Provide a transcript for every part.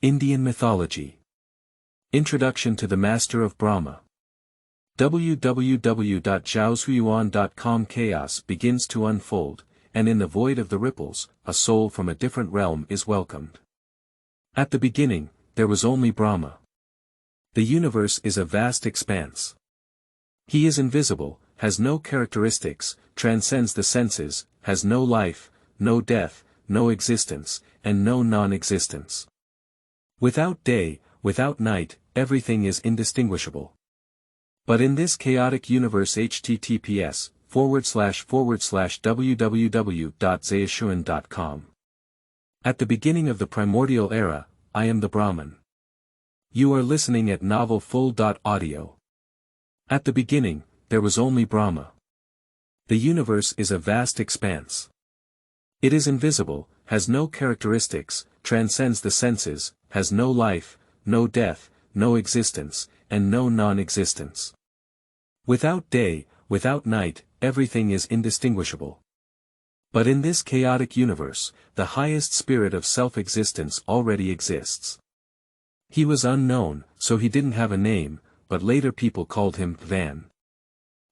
Indian Mythology. Introduction to the Master of Brahma. www.zhaozuiyuan.com. Chaos begins to unfold, and in the void of the ripples, a soul from a different realm is welcomed. At the beginning, there was only Brahma. The universe is a vast expanse. He is invisible, has no characteristics, transcends the senses, has no life, no death, no existence, and no non-existence. Without day, without night, everything is indistinguishable. But in this chaotic universe https://www.zhaozuiyuan.com. At the beginning of the primordial era, I am the Brahman. You are listening at Novel Full.audio. At the beginning, there was only Brahma. The universe is a vast expanse. It is invisible, has no characteristics, transcends the senses, has no life, no death, no existence, and no non-existence. Without day, without night, everything is indistinguishable. But in this chaotic universe, the highest spirit of self-existence already exists. He was unknown, so he didn't have a name, but later people called him Van.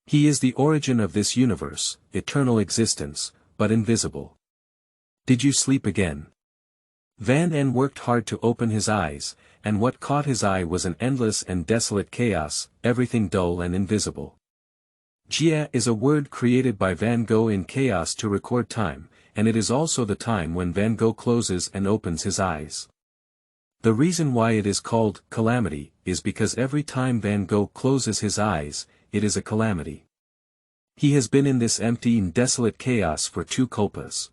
He is the origin of this universe, eternal existence, but invisible. Did you sleep again? Van N worked hard to open his eyes, and what caught his eye was an endless and desolate chaos, everything dull and invisible. Jia is a word created by Van Gogh in chaos to record time, and it is also the time when Van Gogh closes and opens his eyes. The reason why it is called calamity is because every time Van Gogh closes his eyes, it is a calamity. He has been in this empty and desolate chaos for 2 kalpas.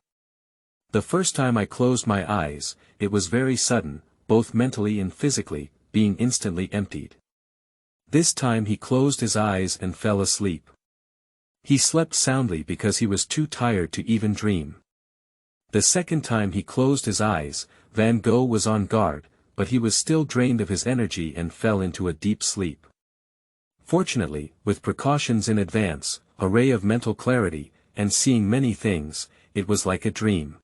The first time I closed my eyes, it was very sudden, both mentally and physically, being instantly emptied. This time he closed his eyes and fell asleep. He slept soundly because he was too tired to even dream. The second time he closed his eyes, Van Gogh was on guard, but he was still drained of his energy and fell into a deep sleep. Fortunately, with precautions in advance, a ray of mental clarity, and seeing many things, it was like a dream.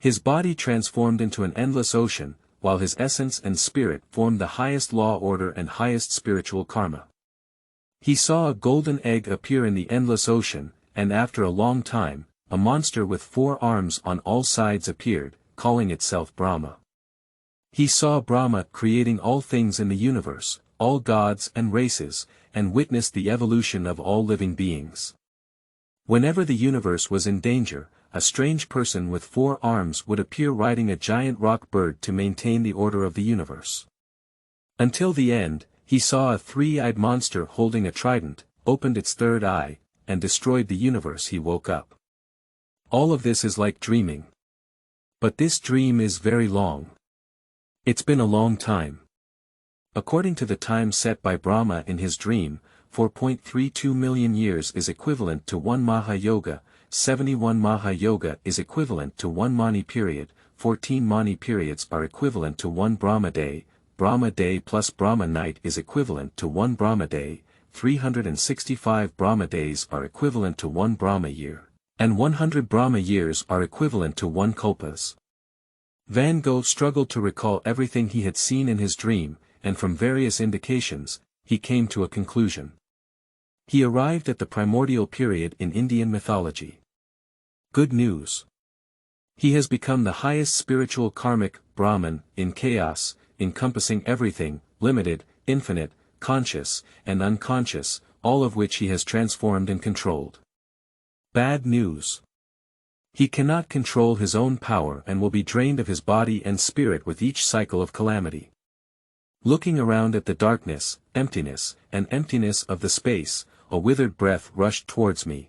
His body transformed into an endless ocean, while his essence and spirit formed the highest law order and highest spiritual karma. He saw a golden egg appear in the endless ocean, and after a long time, a monster with 4 arms on all sides appeared, calling itself Brahma. He saw Brahma creating all things in the universe, all gods and races, and witnessed the evolution of all living beings. Whenever the universe was in danger, a strange person with 4 arms would appear riding a giant rock bird to maintain the order of the universe. Until the end, he saw a 3-eyed monster holding a trident, opened its 3rd eye, and destroyed the universe. He woke up. All of this is like dreaming. But this dream is very long. It's been a long time. According to the time set by Brahma in his dream, 4.32 million years is equivalent to 1 Maha Yoga, 71 Maha Yoga is equivalent to 1 Mani period, 14 Mani periods are equivalent to 1 Brahma day plus Brahma night is equivalent to 1 Brahma day, 365 Brahma days are equivalent to 1 Brahma year, and 100 Brahma years are equivalent to 1 kalpas. Van Gogh struggled to recall everything he had seen in his dream, and from various indications, he came to a conclusion. He arrived at the primordial period in Indian mythology. Good news. He has become the highest spiritual karmic Brahman in chaos, encompassing everything, limited, infinite, conscious, and unconscious, all of which he has transformed and controlled. Bad news. He cannot control his own power and will be drained of his body and spirit with each cycle of calamity. Looking around at the darkness, emptiness, and emptiness of the space, a withered breath rushed towards me.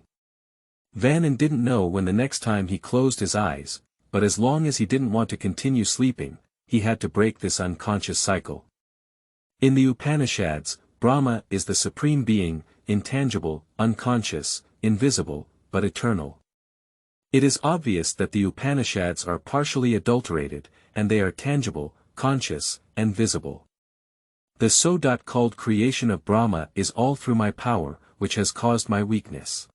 Van N didn't know when the next time he closed his eyes, but as long as he didn't want to continue sleeping, he had to break this unconscious cycle. In the Upanishads, Brahma is the supreme being, intangible, unconscious, invisible, but eternal. It is obvious that the Upanishads are partially adulterated, and they are tangible, conscious, and visible. The so-called creation of Brahma is all through my power, which has caused my weakness.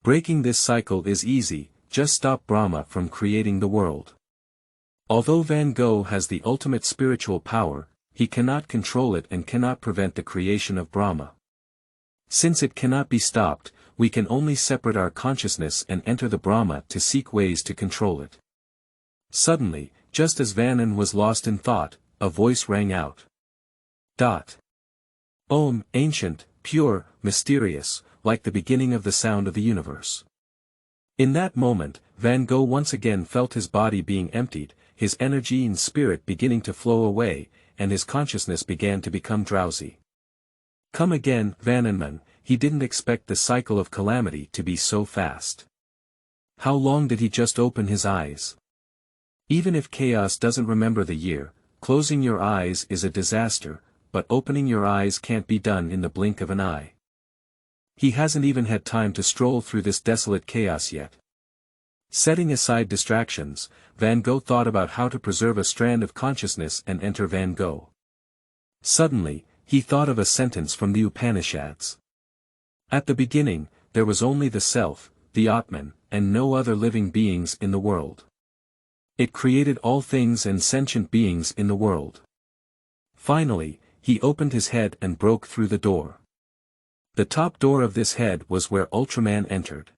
Breaking this cycle is easy, just stop Brahma from creating the world. Although Van Gogh has the ultimate spiritual power, he cannot control it and cannot prevent the creation of Brahma. Since it cannot be stopped, we can only separate our consciousness and enter the Brahma to seek ways to control it. Suddenly, just as Van Gogh was lost in thought, a voice rang out. Om, ancient, pure, mysterious, like the beginning of the sound of the universe. In that moment, Van Gogh once again felt his body being emptied, his energy and spirit beginning to flow away, and his consciousness began to become drowsy. Come again, Van Gogh, he didn't expect the cycle of calamity to be so fast. How long did he just open his eyes? Even if chaos doesn't remember the year, closing your eyes is a disaster, but opening your eyes can't be done in the blink of an eye. He hasn't even had time to stroll through this desolate chaos yet. Setting aside distractions, Van Gogh thought about how to preserve a strand of consciousness and enter Van Gogh. Suddenly, he thought of a sentence from the Upanishads. At the beginning, there was only the Self, the Atman, and no other living beings in the world. It created all things and sentient beings in the world. Finally, he opened his head and broke through the door. The top door of this head was where Ultraman entered.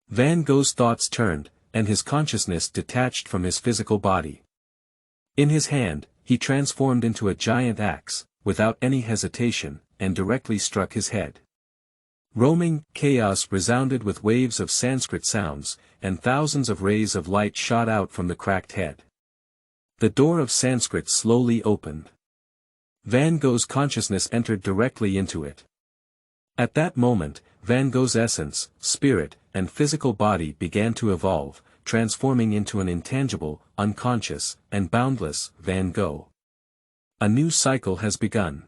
Van Gogh's thoughts turned, and his consciousness detached from his physical body. In his hand, he transformed into a giant axe, without any hesitation, and directly struck his head. Roaming chaos resounded with waves of Sanskrit sounds, and thousands of rays of light shot out from the cracked head. The door of Sanskrit slowly opened. Van Gogh's consciousness entered directly into it. At that moment, Van Gogh's essence, spirit, and physical body began to evolve, transforming into an intangible, unconscious, and boundless Van Gogh. A new cycle has begun.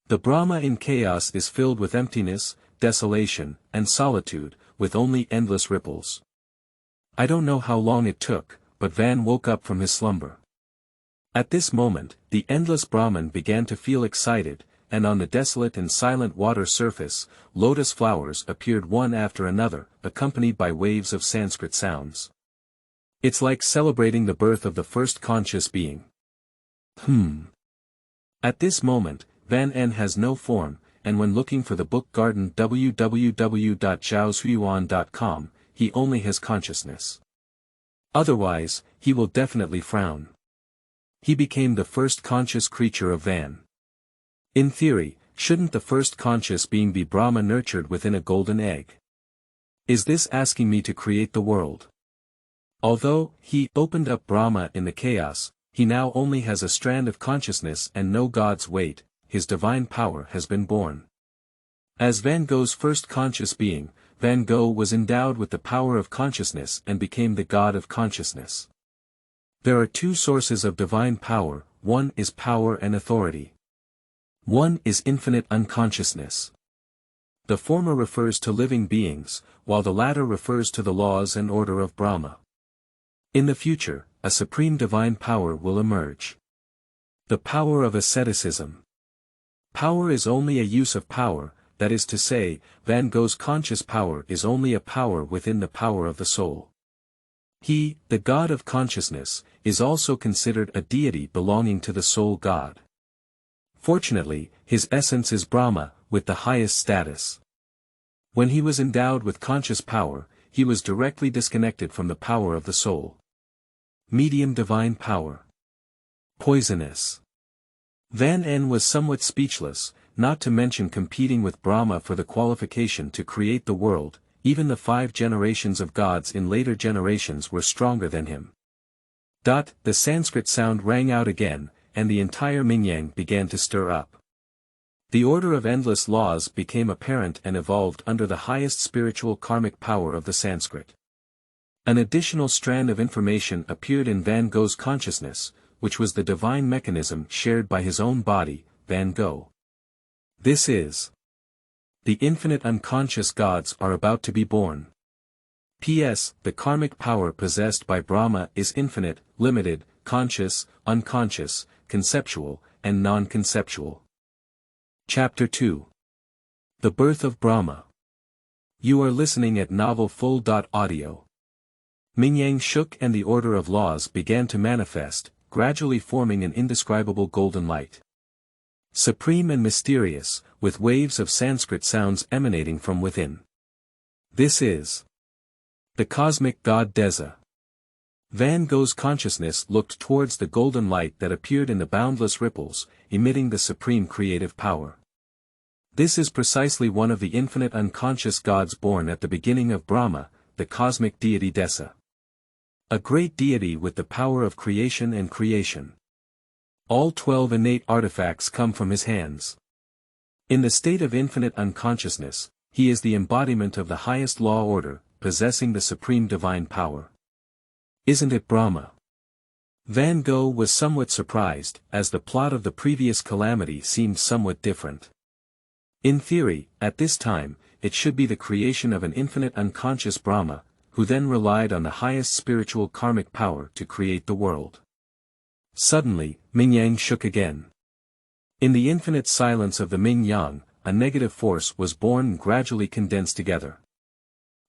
The Brahma in chaos is filled with emptiness, desolation, and solitude, with only endless ripples. I don't know how long it took, but Van woke up from his slumber. At this moment, the endless Brahman began to feel excited, and on the desolate and silent water surface, lotus flowers appeared one after another, accompanied by waves of Sanskrit sounds. It's like celebrating the birth of the first conscious being. At this moment, Van Gogh has no form, and when looking for the book garden www.zhaoxuan.com, he only has consciousness. Otherwise, he will definitely frown. He became the first conscious creature of Van. In theory, shouldn't the first conscious being be Brahma nurtured within a golden egg? Is this asking me to create the world? Although he opened up Brahma in the chaos, he now only has a strand of consciousness and no God's weight, his divine power has been born. As Van Gogh's first conscious being, Van Gogh was endowed with the power of consciousness and became the God of consciousness. There are two sources of divine power, one is power and authority. One is infinite unconsciousness. The former refers to living beings, while the latter refers to the laws and order of Brahma. In the future, a supreme divine power will emerge. The power of asceticism. Power is only a use of power, that is to say, Van Gogh's conscious power is only a power within the power of the soul. He, the God of consciousness, is also considered a deity belonging to the soul God. Fortunately, his essence is Brahma, with the highest status. When he was endowed with conscious power, he was directly disconnected from the power of the soul. Medium divine power. Poisonous. Van Gogh was somewhat speechless, not to mention competing with Brahma for the qualification to create the world. Even the 5 generations of gods in later generations were stronger than him. The Sanskrit sound rang out again, and the entire Mingyang began to stir up. The order of endless laws became apparent and evolved under the highest spiritual karmic power of the Sanskrit. An additional strand of information appeared in Van Gogh's consciousness, which was the divine mechanism shared by his own body, Van Gogh. This is the infinite unconscious gods are about to be born. P.S. The karmic power possessed by Brahma is infinite, limited, conscious, unconscious, conceptual, and non-conceptual. Chapter 2. The Birth of Brahma. You are listening at novelfull.audio. Mingyang shook and the order of laws began to manifest, gradually forming an indescribable golden light. Supreme and mysterious, with waves of Sanskrit sounds emanating from within. This is the cosmic god Desa. Van Gogh's consciousness looked towards the golden light that appeared in the boundless ripples, emitting the supreme creative power. This is precisely one of the infinite unconscious gods born at the beginning of Brahma, the cosmic deity Desa. A great deity with the power of creation and creation. All 12 innate artifacts come from his hands. In the state of infinite unconsciousness, he is the embodiment of the highest law order, possessing the supreme divine power. Isn't it Brahma? Van Gogh was somewhat surprised, as the plot of the previous calamity seemed somewhat different. In theory, at this time, it should be the creation of an infinite unconscious Brahma, who then relied on the highest spiritual karmic power to create the world. Suddenly, Mingyang shook again. In the infinite silence of the Ming-Yang, a negative force was born and gradually condensed together.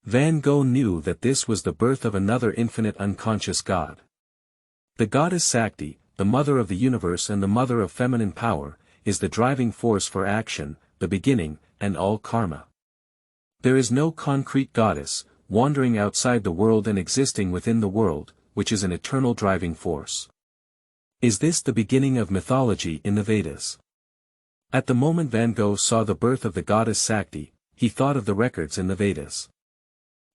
Van Gogh knew that this was the birth of another infinite unconscious god. The goddess Sakti, the mother of the universe and the mother of feminine power, is the driving force for action, the beginning, and all karma. There is no concrete goddess, wandering outside the world and existing within the world, which is an eternal driving force. Is this the beginning of mythology in the Vedas? At the moment Van Gogh saw the birth of the goddess Sakti, he thought of the records in the Vedas.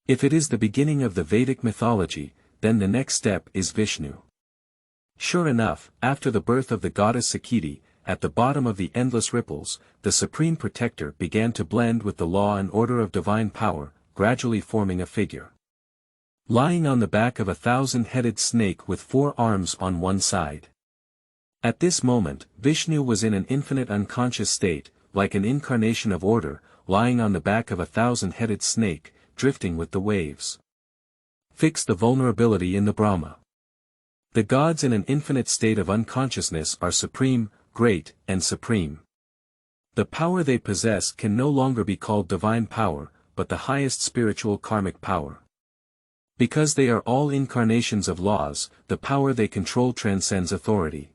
If it is the beginning of the Vedic mythology, then the next step is Vishnu. Sure enough, after the birth of the goddess Sakti, at the bottom of the endless ripples, the supreme protector began to blend with the law and order of divine power, gradually forming a figure. Lying on the back of a 1,000-headed snake with 4 arms on one side. At this moment, Vishnu was in an infinite unconscious state, like an incarnation of order, lying on the back of a 1,000-headed snake, drifting with the waves. Fix the vulnerability in the Brahma. The gods in an infinite state of unconsciousness are supreme, great, and supreme. The power they possess can no longer be called divine power, but the highest spiritual karmic power. Because they are all incarnations of laws, the power they control transcends authority.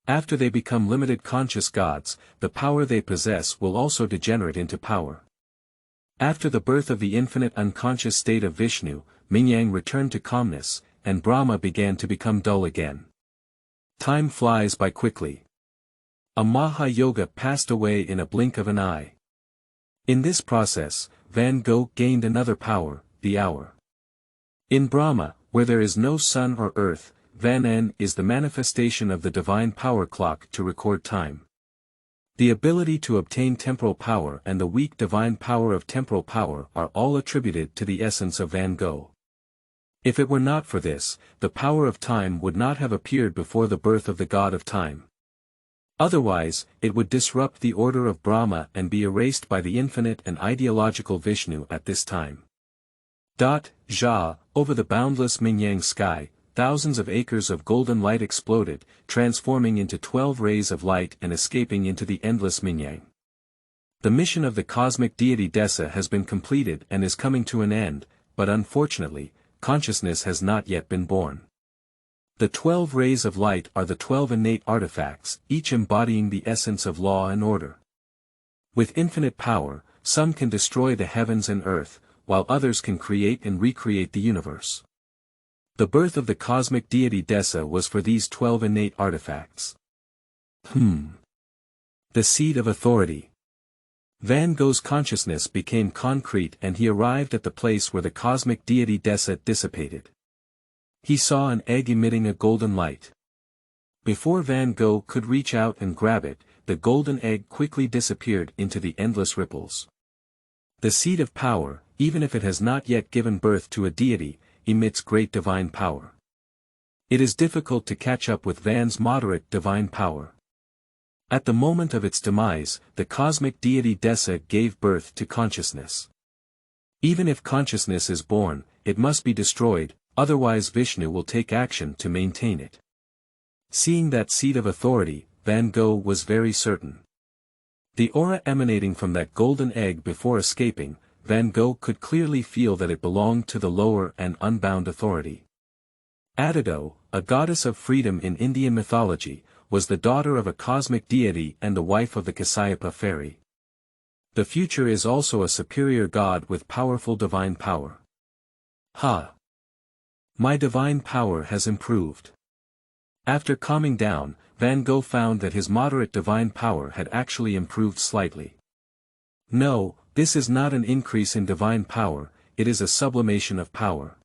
After they become limited conscious gods, the power they possess will also degenerate into power. After the birth of the infinite unconscious state of Vishnu, Mingyang returned to calmness, and Brahma began to become dull again. Time flies by quickly. A Maha-yoga passed away in a blink of an eye. In this process, Van Gogh gained another power, the hour. In Brahma, where there is no sun or earth, Van N is the manifestation of the divine power clock to record time. The ability to obtain temporal power and the weak divine power of temporal power are all attributed to the essence of Van Gogh. If it were not for this, the power of time would not have appeared before the birth of the god of time. Otherwise, it would disrupt the order of Brahma and be erased by the infinite and ideological Vishnu at this time. Over the boundless Mingyang sky, thousands of acres of golden light exploded, transforming into 12 rays of light and escaping into the endless Mingyang. The mission of the cosmic deity Desa has been completed and is coming to an end, but unfortunately, consciousness has not yet been born. The 12 rays of light are the 12 innate artifacts, each embodying the essence of law and order. With infinite power, some can destroy the heavens and earth, while others can create and recreate the universe. The birth of the cosmic deity Desa was for these 12 innate artifacts. The seed of authority. Van Gogh's consciousness became concrete and he arrived at the place where the cosmic deity Desa dissipated. He saw an egg emitting a golden light. Before Van Gogh could reach out and grab it, the golden egg quickly disappeared into the endless ripples. The seed of power, even if it has not yet given birth to a deity, emits great divine power. It is difficult to catch up with Van's moderate divine power. At the moment of its demise, the cosmic deity Desa gave birth to consciousness. Even if consciousness is born, it must be destroyed, otherwise Vishnu will take action to maintain it. Seeing that seed of authority, Van Gogh was very certain. The aura emanating from that golden egg before escaping, Van Gogh could clearly feel that it belonged to the lower and unbound authority. Adado, a goddess of freedom in Indian mythology, was the daughter of a cosmic deity and the wife of the Kasyapa fairy. The future is also a superior god with powerful divine power. Ha! My divine power has improved. After calming down, Van Gogh found that his moderate divine power had actually improved slightly. No, this is not an increase in divine power, it is a sublimation of power.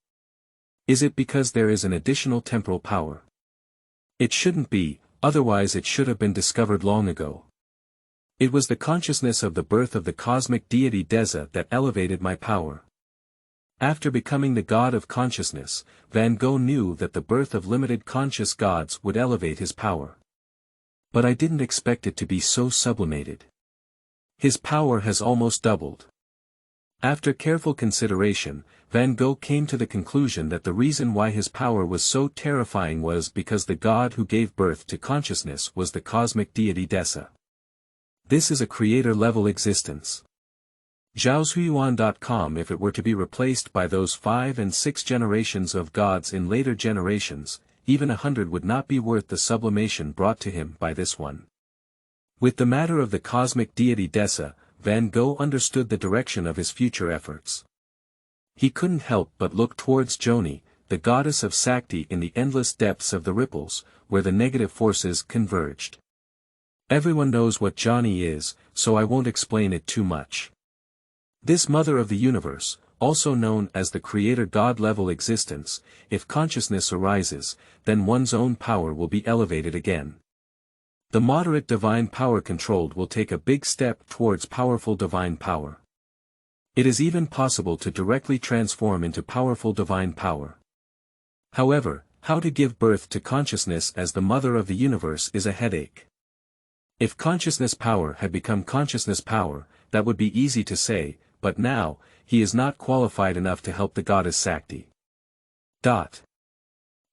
Is it because there is an additional temporal power? It shouldn't be, otherwise it should have been discovered long ago. It was the consciousness of the birth of the cosmic deity Desa that elevated my power. After becoming the god of consciousness, Van Gogh knew that the birth of limited conscious gods would elevate his power. But I didn't expect it to be so sublimated. His power has almost doubled. After careful consideration, Van Gogh came to the conclusion that the reason why his power was so terrifying was because the god who gave birth to consciousness was the cosmic deity Desa. This is a creator-level existence. Zhaozuiyuan.com. If it were to be replaced by those 5 and 6 generations of gods in later generations, even 100 would not be worth the sublimation brought to him by this one. With the matter of the cosmic deity Desa, Van Gogh understood the direction of his future efforts. He couldn't help but look towards Joni, the goddess of Sakti in the endless depths of the ripples, where the negative forces converged. Everyone knows what Joni is, so I won't explain it too much. This mother of the universe, also known as the creator god-level existence, if consciousness arises, then one's own power will be elevated again. The moderate divine power controlled will take a big step towards powerful divine power. It is even possible to directly transform into powerful divine power. However, how to give birth to consciousness as the mother of the universe is a headache. If consciousness power had become consciousness power, that would be easy to say, but now, he is not qualified enough to help the goddess Sakti.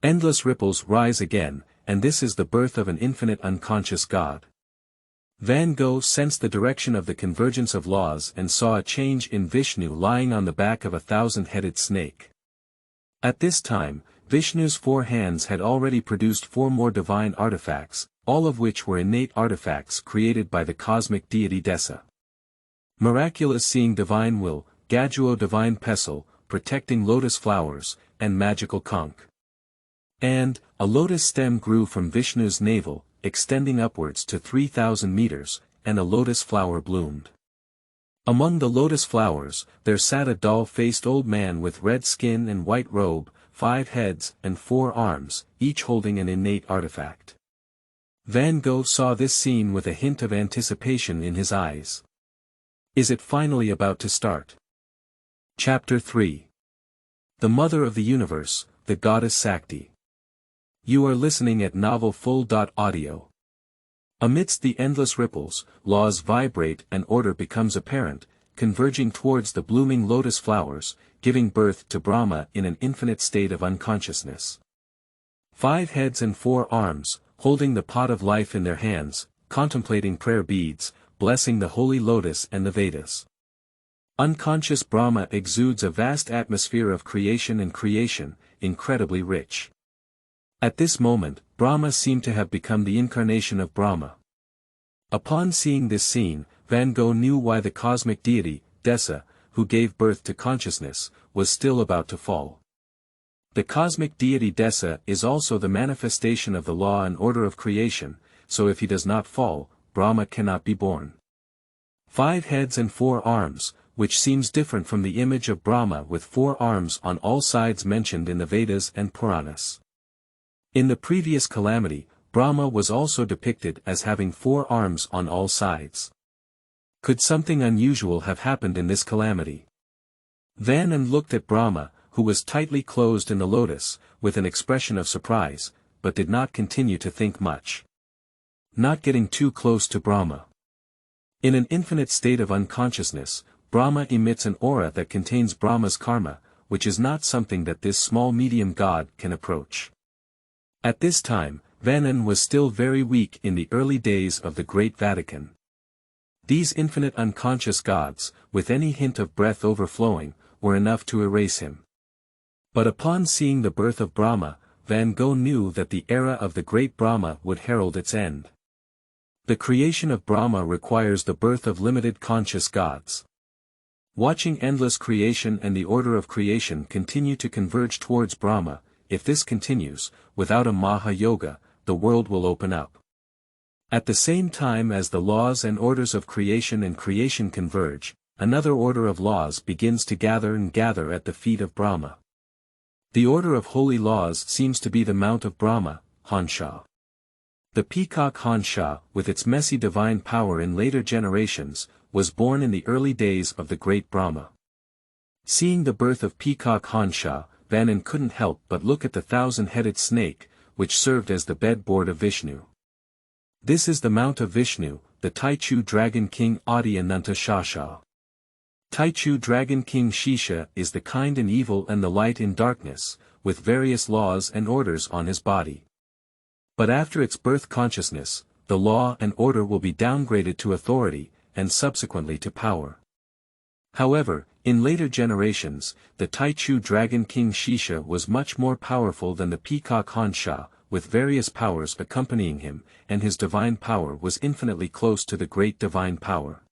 Endless ripples rise again, and this is the birth of an infinite unconscious god. Van Gogh sensed the direction of the convergence of laws and saw a change in Vishnu lying on the back of a 1,000-headed snake. At this time, Vishnu's 4 hands had already produced 4 more divine artifacts, all of which were innate artifacts created by the cosmic deity Desa. Miraculous seeing divine will, Gajuo divine pestle, protecting lotus flowers, and magical conch. And, a lotus stem grew from Vishnu's navel, extending upwards to 3,000 meters, and a lotus flower bloomed. Among the lotus flowers, there sat a doll-faced old man with red skin and white robe, 5 heads and 4 arms, each holding an innate artifact. Van Gogh saw this scene with a hint of anticipation in his eyes. Is it finally about to start? Chapter 3. The Mother of the Universe, the Goddess Sakti. You are listening at novelfull.audio. Amidst the endless ripples, laws vibrate and order becomes apparent, converging towards the blooming lotus flowers, giving birth to Brahma in an infinite state of unconsciousness. 5 heads and 4 arms, holding the pot of life in their hands, contemplating prayer beads, blessing the holy lotus and the Vedas. Unconscious Brahma exudes a vast atmosphere of creation and creation, incredibly rich. At this moment, Brahma seemed to have become the incarnation of Brahma. Upon seeing this scene, Van Gogh knew why the cosmic deity, Desa, who gave birth to consciousness, was still about to fall. The cosmic deity Desa is also the manifestation of the law and order of creation, so if he does not fall, Brahma cannot be born. 5 heads and 4 arms, which seems different from the image of Brahma with 4 arms on all sides mentioned in the Vedas and Puranas. In the previous calamity, Brahma was also depicted as having 4 arms on all sides. Could something unusual have happened in this calamity? Van Gogh looked at Brahma, who was tightly closed in the lotus, with an expression of surprise, but did not continue to think much. Not getting too close to Brahma. In an infinite state of unconsciousness, Brahma emits an aura that contains Brahma's karma, which is not something that this small medium god can approach. At this time, Van Gogh was still very weak in the early days of the Great Vatican. These infinite unconscious gods, with any hint of breath overflowing, were enough to erase him. But upon seeing the birth of Brahma, Van Gogh knew that the era of the great Brahma would herald its end. The creation of Brahma requires the birth of limited conscious gods. Watching endless creation and the order of creation continue to converge towards Brahma, if this continues, without a Maha Yoga, the world will open up. At the same time as the laws and orders of creation and creation converge, another order of laws begins to gather at the feet of Brahma. The order of holy laws seems to be the mount of Brahma, Huolinjia. The peacock Huolinjia, with its messy divine power in later generations, was born in the early days of the great Brahma. Seeing the birth of peacock Huolinjia, Vanan couldn't help but look at the thousand-headed snake, which served as the bedboard of Vishnu. This is the mount of Vishnu, the Taichu Dragon King Adi Ananta Shasha. Taichu Dragon King Shisha is the kind in evil and the light in darkness, with various laws and orders on his body. But after its birth consciousness, the law and order will be downgraded to authority, and subsequently to power. However, in later generations, the Taichu Dragon King Shisha was much more powerful than the peacock Huolinjia, with various powers accompanying him, and his divine power was infinitely close to the great divine power.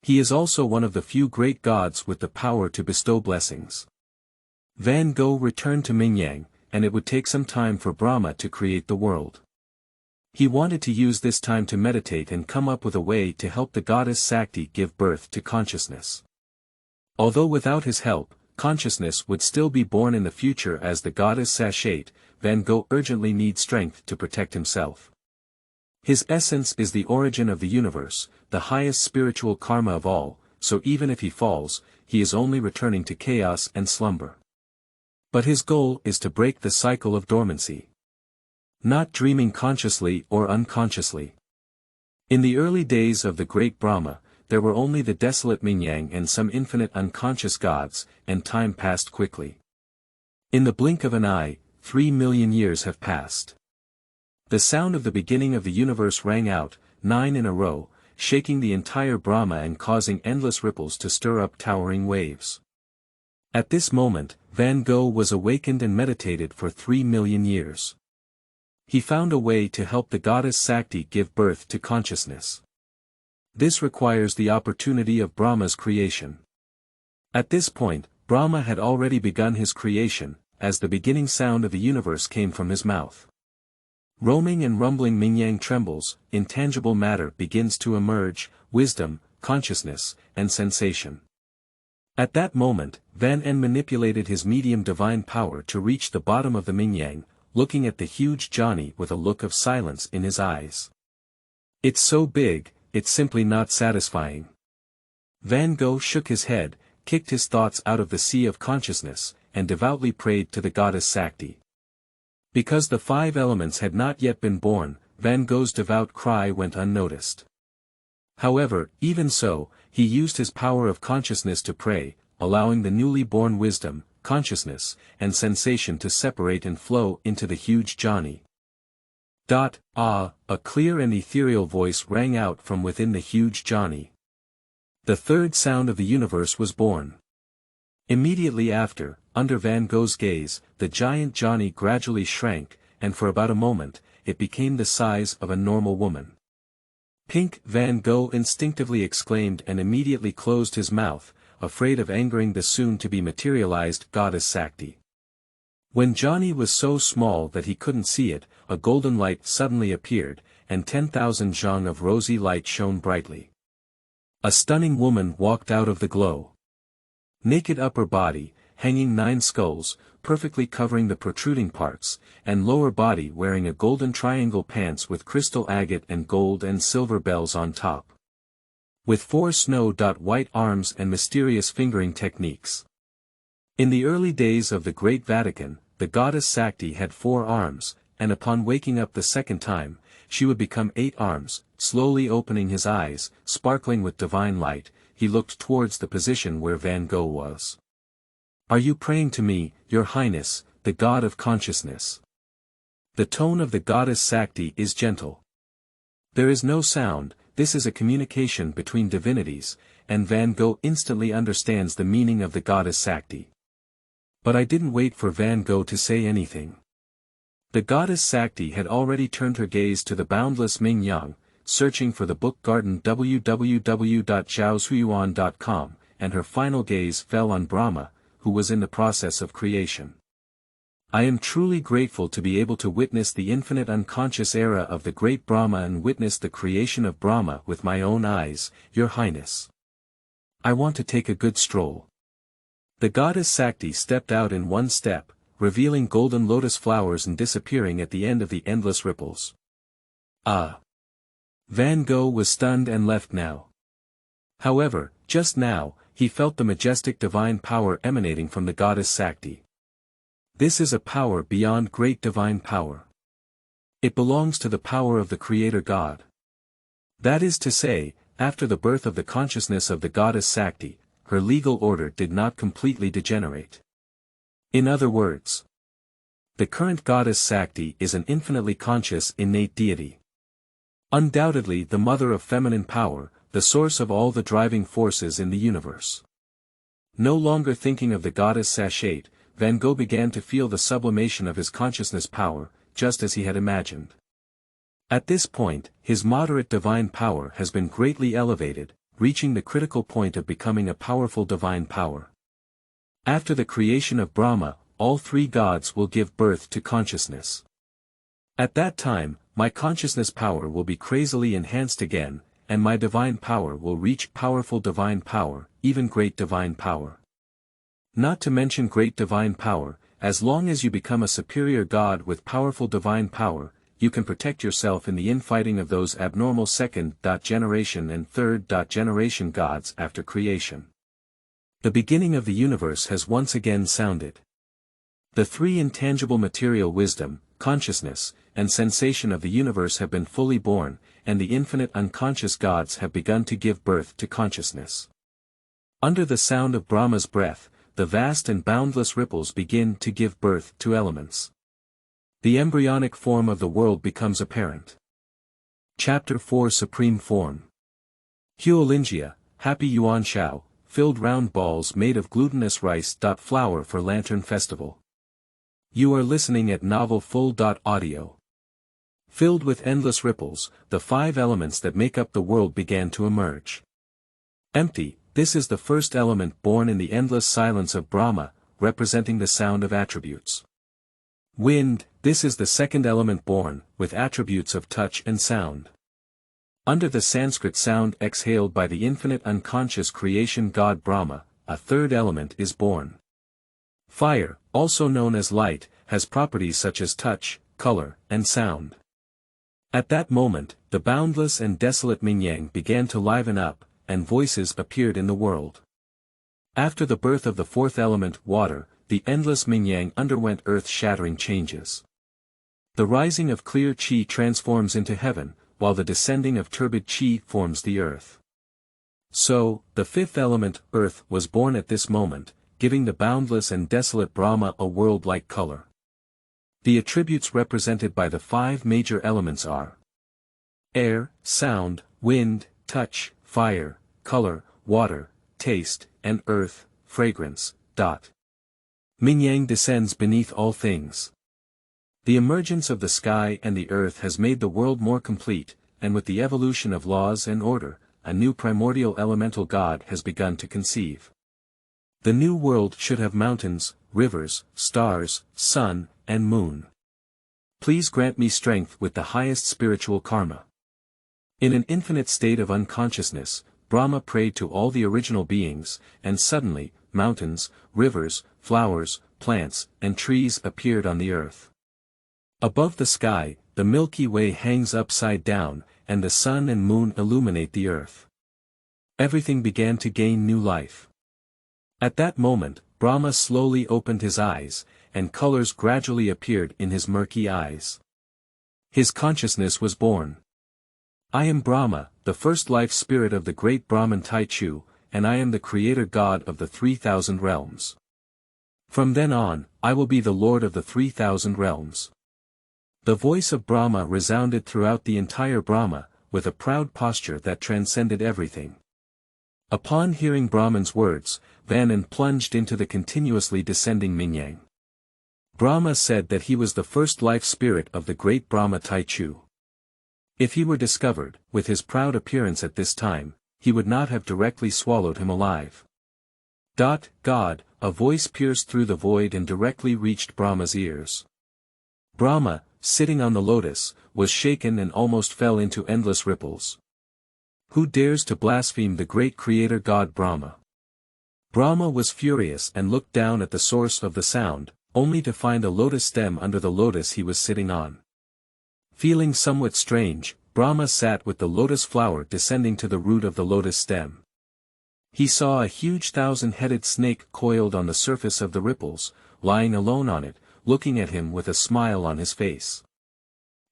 He is also one of the few great gods with the power to bestow blessings. Van Gogh returned to Minyang, and it would take some time for Brahma to create the world. He wanted to use this time to meditate and come up with a way to help the goddess Sakti give birth to consciousness. Although without his help, consciousness would still be born in the future as the goddess satiate, Van Gogh urgently needs strength to protect himself. His essence is the origin of the universe, the highest spiritual karma of all, so even if he falls, he is only returning to chaos and slumber. But his goal is to break the cycle of dormancy. Not dreaming consciously or unconsciously. In the early days of the great Brahma, there were only the desolate Minyang and some infinite unconscious gods, and time passed quickly. In the blink of an eye, 3 million years have passed. The sound of the beginning of the universe rang out, 9 in a row, shaking the entire Brahma and causing endless ripples to stir up towering waves. At this moment, Van Gogh was awakened and meditated for 3 million years. He found a way to help the goddess Sakti give birth to consciousness. This requires the opportunity of Brahma's creation. At this point, Brahma had already begun his creation, as the beginning sound of the universe came from his mouth. Roaming and rumbling Minyang trembles, intangible matter begins to emerge, wisdom, consciousness, and sensation. At that moment, Van En manipulated his medium divine power to reach the bottom of the Minyang, looking at the huge Johnny with a look of silence in his eyes. It's so big, it's simply not satisfying. Van Gogh shook his head, kicked his thoughts out of the sea of consciousness, and devoutly prayed to the goddess Sakti. Because the 5 elements had not yet been born, Van Gogh's devout cry went unnoticed. However, even so, he used his power of consciousness to pray, allowing the newly born wisdom, consciousness, and sensation to separate and flow into the huge Johnny. A clear and ethereal voice rang out from within the huge Johnny. The third sound of the universe was born. Immediately after, under Van Gogh's gaze, the giant Johnny gradually shrank, and for about a moment, it became the size of a normal woman. Pink, Van Gogh instinctively exclaimed and immediately closed his mouth, afraid of angering the soon-to-be materialized goddess Sakti. When Johnny was so small that he couldn't see it, a golden light suddenly appeared, and 10,000 zhang of rosy light shone brightly. A stunning woman walked out of the glow. Naked upper body, hanging 9 skulls, perfectly covering the protruding parts, and lower body wearing a golden triangle pants with crystal agate and gold and silver bells on top. With 4 snow-white arms and mysterious fingering techniques. In the early days of the Great Vatican, the goddess Sakti had 4 arms, and upon waking up the second time, she would become 8 arms. Slowly opening his eyes, sparkling with divine light, he looked towards the position where Van Gogh was. "Are you praying to me, Your Highness, the God of consciousness?" The tone of the goddess Sakti is gentle. There is no sound, this is a communication between divinities, and Van Gogh instantly understands the meaning of the goddess Sakti. But I didn't wait for Van Gogh to say anything. The goddess Sakti had already turned her gaze to the boundless Ming Yang, searching for the book garden www.zhaozuiyuan.com, and her final gaze fell on Brahma, who was in the process of creation. I am truly grateful to be able to witness the infinite unconscious era of the great Brahma and witness the creation of Brahma with my own eyes, Your Highness. I want to take a good stroll. The goddess Sakti stepped out in one step, revealing golden lotus flowers and disappearing at the end of the endless ripples. Ah! Van Gogh was stunned and left now. However, just now, he felt the majestic divine power emanating from the goddess Sakti. This is a power beyond great divine power. It belongs to the power of the Creator God. That is to say, after the birth of the consciousness of the goddess Sakti, her legal order did not completely degenerate. In other words, the current goddess Sakti is an infinitely conscious innate deity. Undoubtedly the mother of feminine power, the source of all the driving forces in the universe. No longer thinking of the goddess Sakti, Van Gogh began to feel the sublimation of his consciousness power, just as he had imagined. At this point, his moderate divine power has been greatly elevated, reaching the critical point of becoming a powerful divine power. After the creation of Brahma, all three gods will give birth to consciousness. At that time, my consciousness power will be crazily enhanced again, and my divine power will reach powerful divine power, even great divine power. Not to mention great divine power, as long as you become a superior god with powerful divine power, you can protect yourself in the infighting of those abnormal second-generation and third-generation gods after creation. The beginning of the universe has once again sounded. The three intangible material wisdom, consciousness, and sensation of the universe have been fully born, and the infinite unconscious gods have begun to give birth to consciousness. Under the sound of Brahma's breath, the vast and boundless ripples begin to give birth to elements. The embryonic form of the world becomes apparent. Chapter 4 Supreme Form. Huolinjia, happy Yuanxiao, filled round balls made of glutinous rice. Flower for Lantern Festival. You are listening at Novel Full. Audio. Filled with endless ripples, the five elements that make up the world began to emerge. Empty, this is the first element born in the endless silence of Brahma, representing the sound of attributes. Wind, this is the second element born, with attributes of touch and sound. Under the Sanskrit sound exhaled by the infinite unconscious creation god Brahma, a third element is born. Fire, also known as light, has properties such as touch, color, and sound. At that moment, the boundless and desolate Mingyang began to liven up, and voices appeared in the world. After the birth of the fourth element, water, the endless Mingyang underwent earth-shattering changes. The rising of clear qi transforms into heaven, while the descending of turbid qi forms the earth. So, the fifth element, earth, was born at this moment, giving the boundless and desolate Brahma a world-like color. The attributes represented by the five major elements are air, sound, wind, touch, fire, color, water, taste, and earth, fragrance. Mingyang descends beneath all things. The emergence of the sky and the earth has made the world more complete, and with the evolution of laws and order, a new primordial elemental god has begun to conceive. The new world should have mountains, rivers, stars, sun, and moon. Please grant me strength with the highest spiritual karma. In an infinite state of unconsciousness, Brahma prayed to all the original beings, and suddenly, mountains, rivers, flowers, plants, and trees appeared on the earth. Above the sky, the Milky Way hangs upside down, and the sun and moon illuminate the earth. Everything began to gain new life. At that moment, Brahma slowly opened his eyes, and colors gradually appeared in his murky eyes. His consciousness was born. I am Brahma, the first life spirit of the great Brahman Taichu, and I am the creator god of the 3,000 realms. From then on, I will be the lord of the 3,000 realms. The voice of Brahma resounded throughout the entire Brahma, with a proud posture that transcended everything. Upon hearing Brahman's words, Vanan plunged into the continuously descending Mingyang. Brahma said that he was the first life spirit of the great Brahma Taichu. If he were discovered, with his proud appearance at this time, he would not have directly swallowed him alive. God, a voice pierced through the void and directly reached Brahma's ears. Brahma, sitting on the lotus, was shaken and almost fell into endless ripples. Who dares to blaspheme the great creator god Brahma? Brahma was furious and looked down at the source of the sound, only to find a lotus stem under the lotus he was sitting on. Feeling somewhat strange, Brahma sat with the lotus flower descending to the root of the lotus stem. He saw a huge 1,000-headed snake coiled on the surface of the ripples, lying alone on it, looking at him with a smile on his face.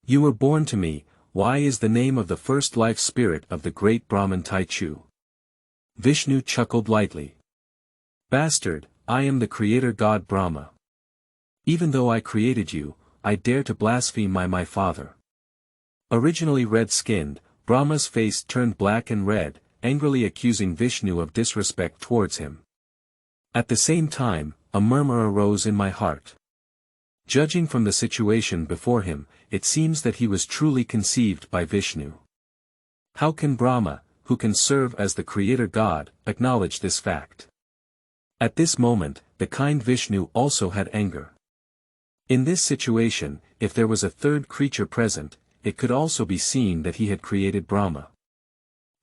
You were born to me, why is the name of the first life spirit of the great Brahman Taichu? Vishnu chuckled lightly. Bastard, I am the creator god Brahma. Even though I created you, I dare to blaspheme my father. Originally red-skinned, Brahma's face turned black and red, angrily accusing Vishnu of disrespect towards him. At the same time, a murmur arose in my heart. Judging from the situation before him, it seems that he was truly conceived by Vishnu. How can Brahma, who can serve as the creator god, acknowledge this fact? At this moment, the kind Vishnu also had anger. In this situation, if there was a third creature present, it could also be seen that he had created Brahma.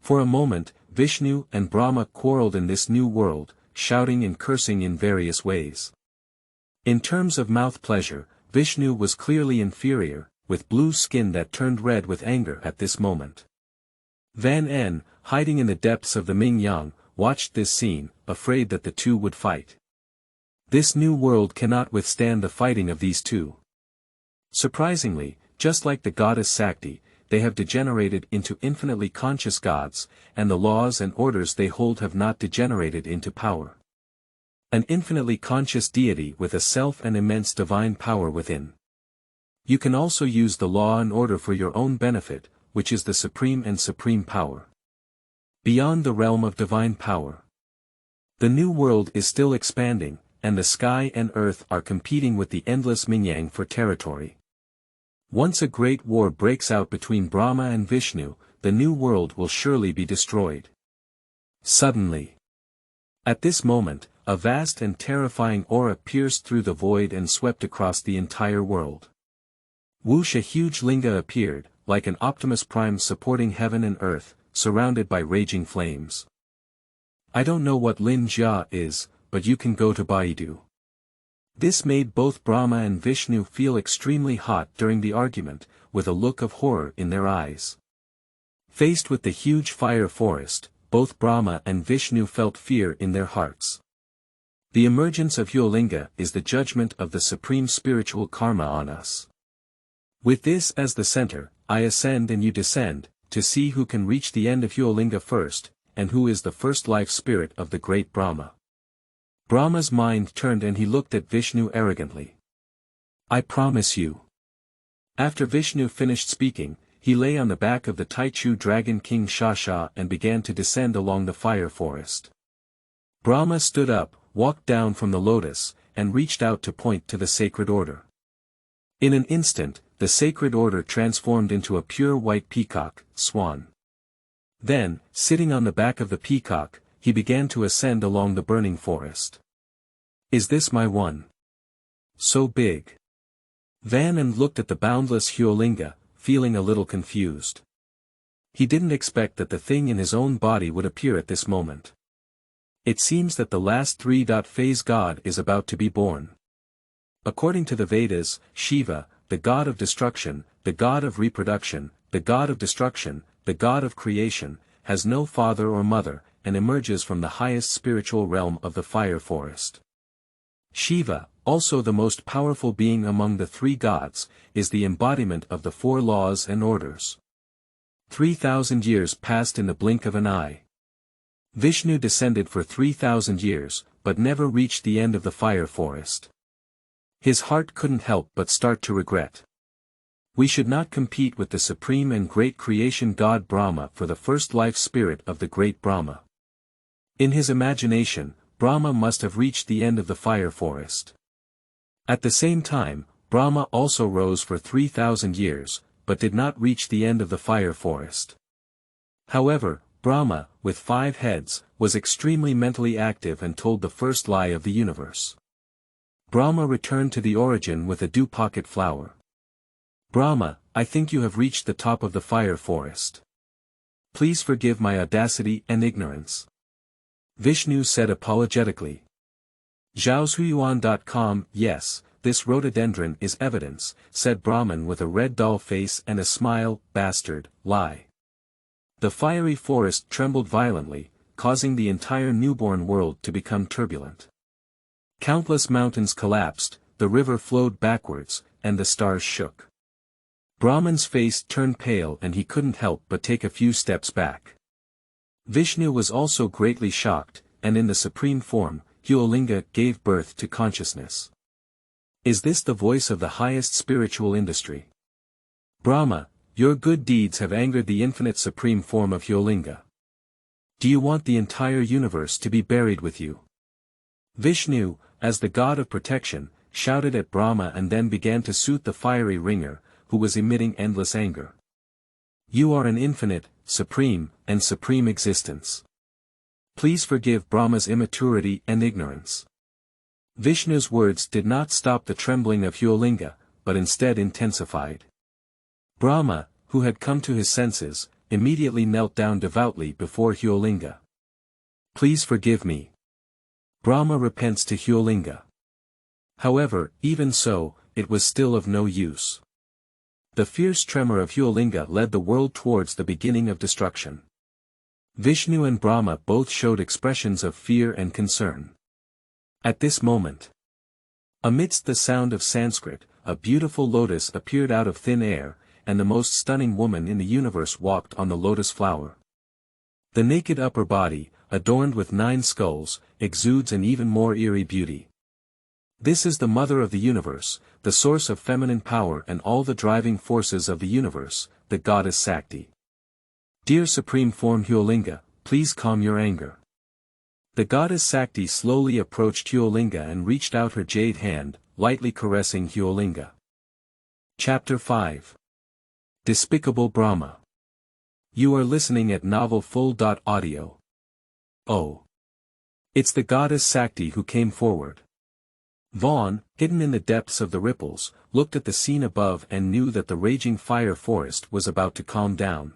For a moment, Vishnu and Brahma quarreled in this new world, shouting and cursing in various ways. In terms of mouth pleasure, Vishnu was clearly inferior, with blue skin that turned red with anger at this moment. Vanan, hiding in the depths of the Mingyang, watched this scene, afraid that the two would fight. This new world cannot withstand the fighting of these two. Surprisingly, just like the goddess Sakti, they have degenerated into infinitely conscious gods, and the laws and orders they hold have not degenerated into power. An infinitely conscious deity with a self and immense divine power within. You can also use the law and order for your own benefit, which is the supreme and supreme power. Beyond the realm of divine power. The new world is still expanding, and the sky and earth are competing with the endless Mingyang for territory. Once a great war breaks out between Brahma and Vishnu, the new world will surely be destroyed. Suddenly. At this moment, a vast and terrifying aura pierced through the void and swept across the entire world. Whoosh, a huge linga appeared, like an Optimus Prime supporting heaven and earth, surrounded by raging flames. I don't know what Huolinjia is, but you can go to Baidu. This made both Brahma and Vishnu feel extremely hot during the argument, with a look of horror in their eyes. Faced with the huge fire forest, both Brahma and Vishnu felt fear in their hearts. The emergence of Huolinga is the judgment of the supreme spiritual karma on us. With this as the center, I ascend and you descend, to see who can reach the end of Huolinga first, and who is the first life spirit of the great Brahma. Brahma's mind turned and he looked at Vishnu arrogantly. I promise you. After Vishnu finished speaking, he lay on the back of the Taichu dragon king Shasha and began to descend along the fire forest. Brahma stood up, walked down from the lotus, and reached out to point to the sacred order. In an instant, the sacred order transformed into a pure white peacock, swan. Then, sitting on the back of the peacock, he began to ascend along the burning forest. Is this my one? So big. Vanan looked at the boundless Huolinga, feeling a little confused. He didn't expect that the thing in his own body would appear at this moment. It seems that the last three-phase god is about to be born. According to the Vedas, Shiva, the god of destruction, the god of reproduction, the god of destruction, the god of creation, has no father or mother, and emerges from the highest spiritual realm of the fire forest. Shiva, also the most powerful being among the three gods, is the embodiment of the four laws and orders. 3,000 years passed in the blink of an eye. Vishnu descended for 3,000 years, but never reached the end of the fire forest. His heart couldn't help but start to regret. We should not compete with the supreme and great creation god Brahma for the first life spirit of the great Brahma. In his imagination, Brahma must have reached the end of the fire forest. At the same time, Brahma also rose for 3,000 years, but did not reach the end of the fire forest. However, Brahma, with 5 heads, was extremely mentally active and told the first lie of the universe. Brahma returned to the origin with a dew pocket flower. Brahma, I think you have reached the top of the fire forest. Please forgive my audacity and ignorance. Vishnu said apologetically. Zhaozuiyuan.com, yes, this rhododendron is evidence, said Brahman with a red doll face and a smile, bastard, lie. The fiery forest trembled violently, causing the entire newborn world to become turbulent. Countless mountains collapsed, the river flowed backwards, and the stars shook. Brahman's face turned pale and he couldn't help but take a few steps back. Vishnu was also greatly shocked, and in the supreme form, Huolinjia gave birth to consciousness. Is this the voice of the highest spiritual industry? Brahma, your good deeds have angered the infinite supreme form of Huolinjia. Do you want the entire universe to be buried with you? Vishnu, as the god of protection, shouted at Brahma and then began to soothe the fiery ringer, who was emitting endless anger. You are an infinite, supreme, and supreme existence. Please forgive Brahma's immaturity and ignorance. Vishnu's words did not stop the trembling of Huolinjia, but instead intensified. Brahma, who had come to his senses, immediately knelt down devoutly before Huolinjia. Please forgive me. Brahma repents to Huolinjia. However, even so, it was still of no use. The fierce tremor of Huolinjia led the world towards the beginning of destruction. Vishnu and Brahma both showed expressions of fear and concern. At this moment, amidst the sound of Sanskrit, a beautiful lotus appeared out of thin air, and the most stunning woman in the universe walked on the lotus flower. The naked upper body, adorned with 9 skulls, exudes an even more eerie beauty. This is the mother of the universe, the source of feminine power and all the driving forces of the universe, the goddess Sakti. Dear Supreme Form Huolinjia, please calm your anger. The goddess Sakti slowly approached Huolinjia and reached out her jade hand, lightly caressing Huolinjia. Chapter 5. Despicable Brahma. You are listening at novelfull.audio. Oh. It's the goddess Sakti who came forward. Vaughn, hidden in the depths of the ripples, looked at the scene above and knew that the raging fire forest was about to calm down.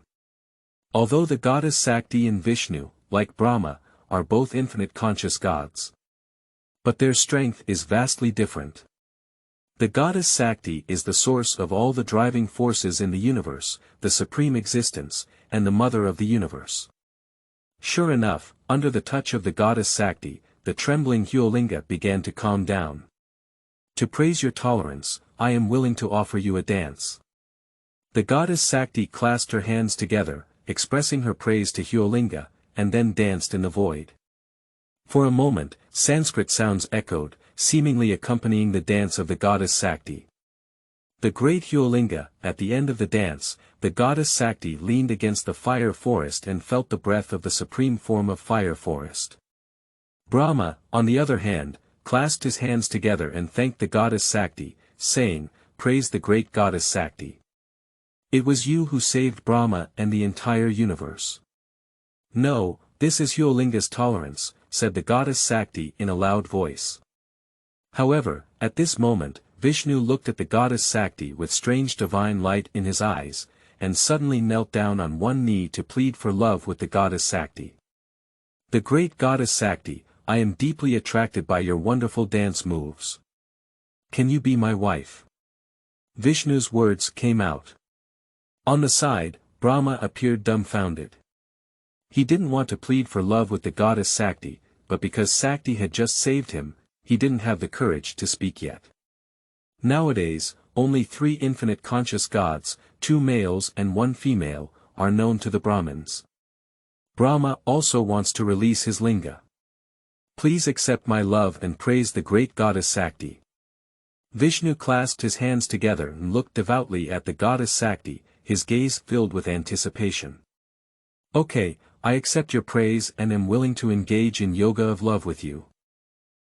Although the goddess Sakti and Vishnu, like Brahma, are both infinite conscious gods. But their strength is vastly different. The goddess Sakti is the source of all the driving forces in the universe, the supreme existence, and the mother of the universe. Sure enough, under the touch of the goddess Sakti, the trembling Huolinjia began to calm down. To praise your tolerance, I am willing to offer you a dance. The goddess Sakti clasped her hands together, expressing her praise to Huolinjia, and then danced in the void. For a moment, Sanskrit sounds echoed, seemingly accompanying the dance of the goddess Sakti. The great Huolinjia, at the end of the dance, the goddess Sakti leaned against the fire forest and felt the breath of the supreme form of fire forest. Brahma, on the other hand, clasped his hands together and thanked the goddess Sakti, saying, Praise the great goddess Sakti. It was you who saved Brahma and the entire universe. No, this is Huolinjia's tolerance, said the goddess Sakti in a loud voice. However, at this moment, Vishnu looked at the goddess Sakti with strange divine light in his eyes, and suddenly knelt down on one knee to plead for love with the goddess Sakti. The great goddess Sakti, I am deeply attracted by your wonderful dance moves. Can you be my wife? Vishnu's words came out. On the side, Brahma appeared dumbfounded. He didn't want to plead for love with the goddess Sakti, but because Sakti had just saved him, he didn't have the courage to speak yet. Nowadays, only 3 infinite conscious gods, 2 males and 1 female, are known to the Brahmins. Brahma also wants to release his linga. Please accept my love and praise the great goddess Sakti. Vishnu clasped his hands together and looked devoutly at the goddess Sakti, his gaze filled with anticipation. Okay, I accept your praise and am willing to engage in yoga of love with you.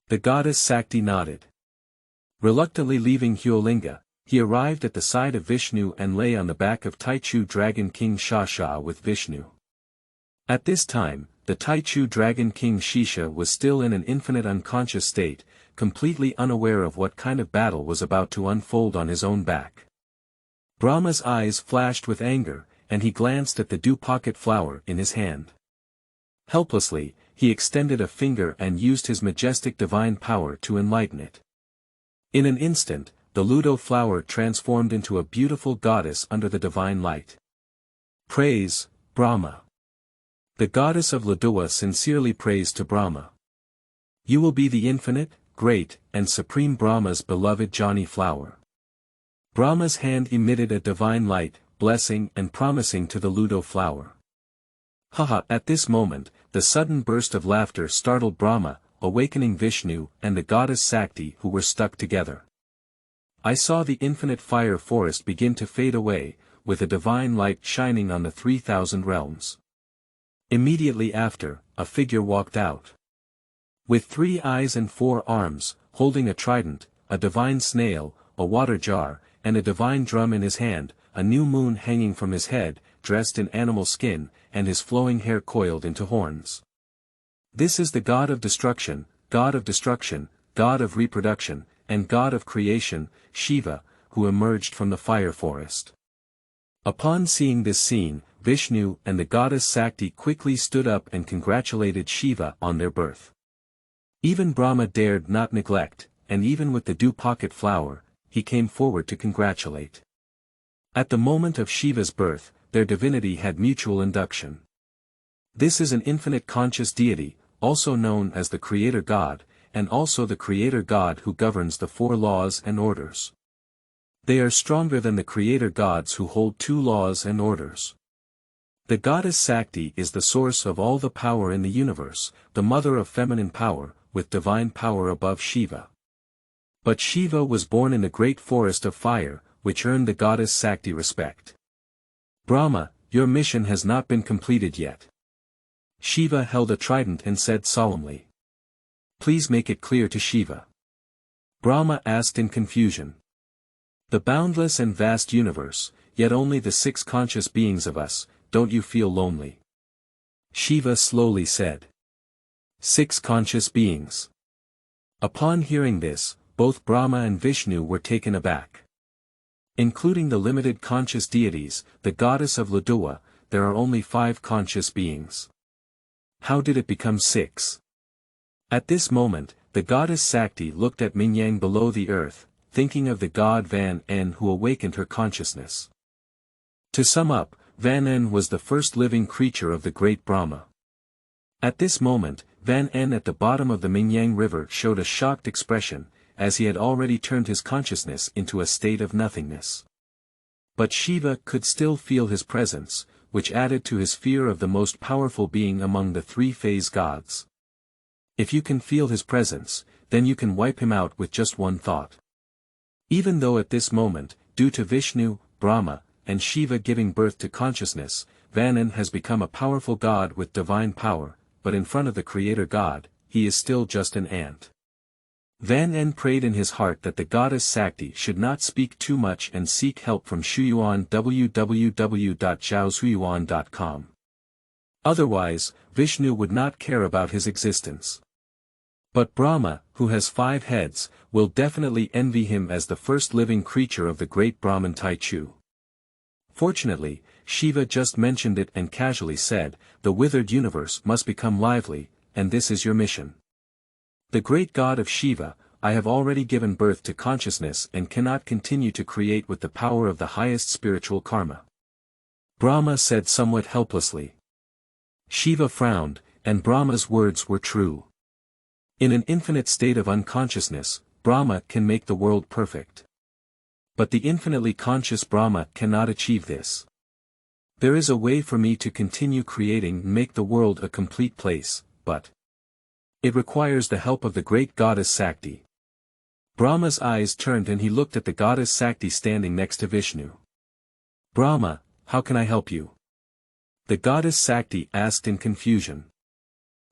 The goddess Sakti nodded. Reluctantly leaving Huolinjia, he arrived at the side of Vishnu and lay on the back of Taichu Dragon King Shasha with Vishnu. At this time, the Taichu Dragon King Shisha was still in an infinite unconscious state, completely unaware of what kind of battle was about to unfold on his own back. Brahma's eyes flashed with anger, and he glanced at the dew pocket flower in his hand. Helplessly, he extended a finger and used his majestic divine power to enlighten it. In an instant, the Ludo flower transformed into a beautiful goddess under the divine light. Praise, Brahma. The goddess of Ludua sincerely praised to Brahma. You will be the infinite, great, and supreme Brahma's beloved Jani flower. Brahma's hand emitted a divine light, blessing and promising to the Ludo flower. Haha! At this moment, the sudden burst of laughter startled Brahma, awakening Vishnu and the goddess Sakti who were stuck together. I saw the infinite fire forest begin to fade away, with a divine light shining on the 3,000 realms. Immediately after, a figure walked out. With 3 eyes and 4 arms, holding a trident, a divine snail, a water jar, and a divine drum in his hand, a new moon hanging from his head, dressed in animal skin, and his flowing hair coiled into horns. This is the God of destruction, God of reproduction, and God of creation, Shiva, who emerged from the fire forest. Upon seeing this scene, Vishnu and the goddess Sakti quickly stood up and congratulated Shiva on their birth. Even Brahma dared not neglect, and even with the dew pocket flower, he came forward to congratulate. At the moment of Shiva's birth, their divinity had mutual induction. This is an infinite conscious deity, also known as the Creator God, and also the Creator God who governs the 4 laws and orders. They are stronger than the Creator gods who hold 2 laws and orders. The goddess Sakti is the source of all the power in the universe, the mother of feminine power, with divine power above Shiva. But Shiva was born in the great forest of fire, which earned the goddess Sakti respect. Brahma, your mission has not been completed yet. Shiva held a trident and said solemnly. Please make it clear to Shiva. Brahma asked in confusion. The boundless and vast universe, yet only the 6 conscious beings of us, don't you feel lonely? Shiva slowly said. 6 conscious beings. Upon hearing this, both Brahma and Vishnu were taken aback. Including the limited conscious deities, the goddess of Ludua, there are only 5 conscious beings. How did it become 6? At this moment, the goddess Sakti looked at Mingyang below the earth, thinking of the god Van En who awakened her consciousness. To sum up, Van En was the first living creature of the great Brahma. At this moment, Van En at the bottom of the Mingyang River showed a shocked expression, as he had already turned his consciousness into a state of nothingness. But Shiva could still feel his presence, which added to his fear of the most powerful being among the 3-phase gods. If you can feel his presence, then you can wipe him out with just one thought. Even though at this moment, due to Vishnu, Brahma, and Shiva giving birth to consciousness, Van En has become a powerful god with divine power, but in front of the Creator God, he is still just an ant. Van En prayed in his heart that the goddess Sakti should not speak too much and seek help from Shuyuan www.zhaoshuyuan.com. Otherwise, Vishnu would not care about his existence. But Brahma, who has 5 heads, will definitely envy him as the first living creature of the great Brahman Taichu. Fortunately, Shiva just mentioned it and casually said, the withered universe must become lively, and this is your mission. The great God of Shiva, I have already given birth to consciousness and cannot continue to create with the power of the highest spiritual karma. Brahma said somewhat helplessly. Shiva frowned, and Brahma's words were true. In an infinite state of unconsciousness, Brahma can make the world perfect. But the infinitely conscious Brahma cannot achieve this. There is a way for me to continue creating and make the world a complete place, but it requires the help of the great goddess Sakti. Brahma's eyes turned and he looked at the goddess Sakti standing next to Vishnu. "Brahma, how can I help you?" The goddess Sakti asked in confusion.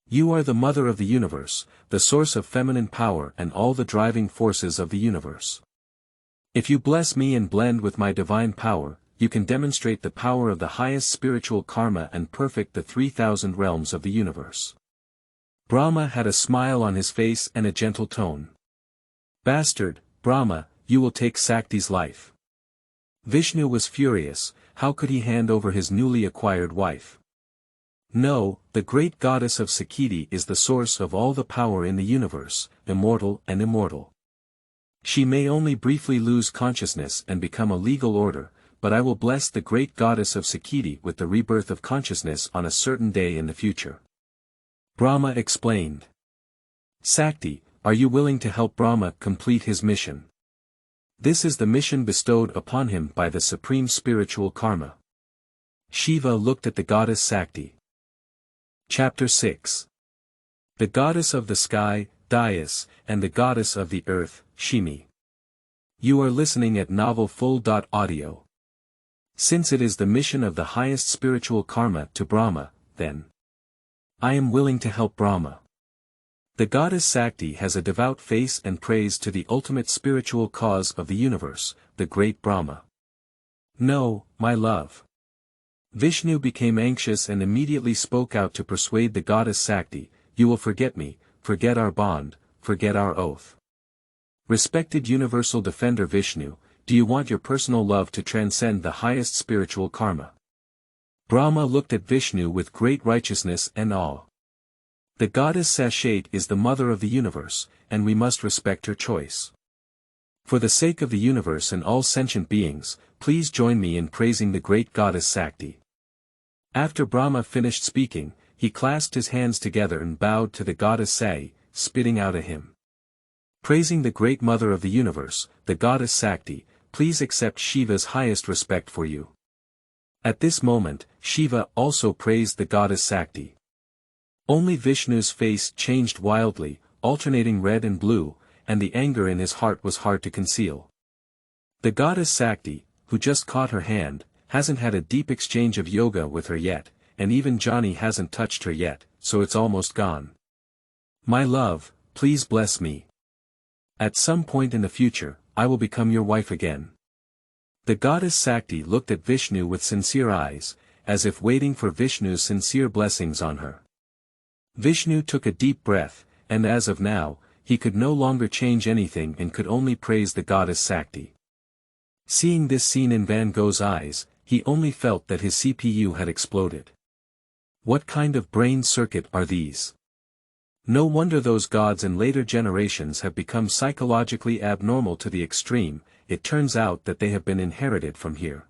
"You are the mother of the universe, the source of feminine power and all the driving forces of the universe. If you bless me and blend with my divine power, you can demonstrate the power of the highest spiritual karma and perfect the 3,000 realms of the universe." Brahma had a smile on his face and a gentle tone. "Bastard, Brahma, you will take Sakti's life." Vishnu was furious. How could he hand over his newly acquired wife? "No, the great goddess of Sakti is the source of all the power in the universe, immortal and immortal. She may only briefly lose consciousness and become a legal order, but I will bless the great goddess of Sakti with the rebirth of consciousness on a certain day in the future." Brahma explained. "Sakti, are you willing to help Brahma complete his mission? This is the mission bestowed upon him by the supreme spiritual karma." Shiva looked at the goddess Sakti. Chapter 6. The goddess of the sky, Dayus, and the goddess of the earth, Ximi. You are listening at novelfull.audio. Since it is the mission of the highest spiritual karma to Brahma, then I am willing to help Brahma. The goddess Sakti has a devout face and prays to the ultimate spiritual cause of the universe, the great Brahma. "No, my love." Vishnu became anxious and immediately spoke out to persuade the goddess Sakti, "You will forget me, forget our bond, forget our oath. Respected universal defender Vishnu, do you want your personal love to transcend the highest spiritual karma?" Brahma looked at Vishnu with great righteousness and awe. The goddess Sakti is the mother of the universe, and we must respect her choice. For the sake of the universe and all sentient beings, please join me in praising the great goddess Sakti. After Brahma finished speaking, he clasped his hands together and bowed to the goddess Sakti, spitting out a hymn. Praising the great mother of the universe, the goddess Sakti, please accept Shiva's highest respect for you. At this moment, Shiva also praised the goddess Sakti. Only Vishnu's face changed wildly, alternating red and blue, and the anger in his heart was hard to conceal. The goddess Sakti, who just caught her hand, hasn't had a deep exchange of yoga with her yet, and even Johnny hasn't touched her yet, so it's almost gone. "My love, please bless me. At some point in the future, I will become your wife again." The goddess Sakti looked at Vishnu with sincere eyes, as if waiting for Vishnu's sincere blessings on her. Vishnu took a deep breath, and as of now, he could no longer change anything and could only praise the goddess Sakti. Seeing this scene in Van Gogh's eyes, he only felt that his CPU had exploded. What kind of brain circuit are these? No wonder those gods in later generations have become psychologically abnormal to the extreme. It turns out that they have been inherited from here.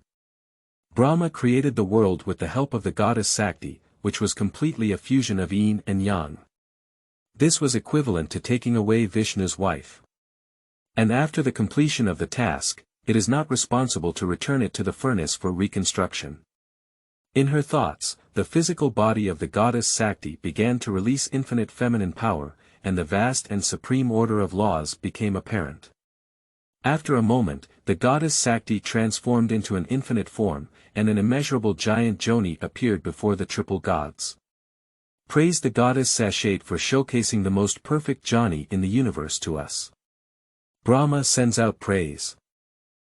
Brahma created the world with the help of the goddess Sakti, which was completely a fusion of yin and yang. This was equivalent to taking away Vishnu's wife. And after the completion of the task, it is not responsible to return it to the furnace for reconstruction. In her thoughts, the physical body of the goddess Sakti began to release infinite feminine power, and the vast and supreme order of laws became apparent. After a moment, the goddess Sakti transformed into an infinite form, and an immeasurable giant Joni appeared before the triple gods. Praise the goddess Sakti for showcasing the most perfect Jani in the universe to us. Brahma sends out praise.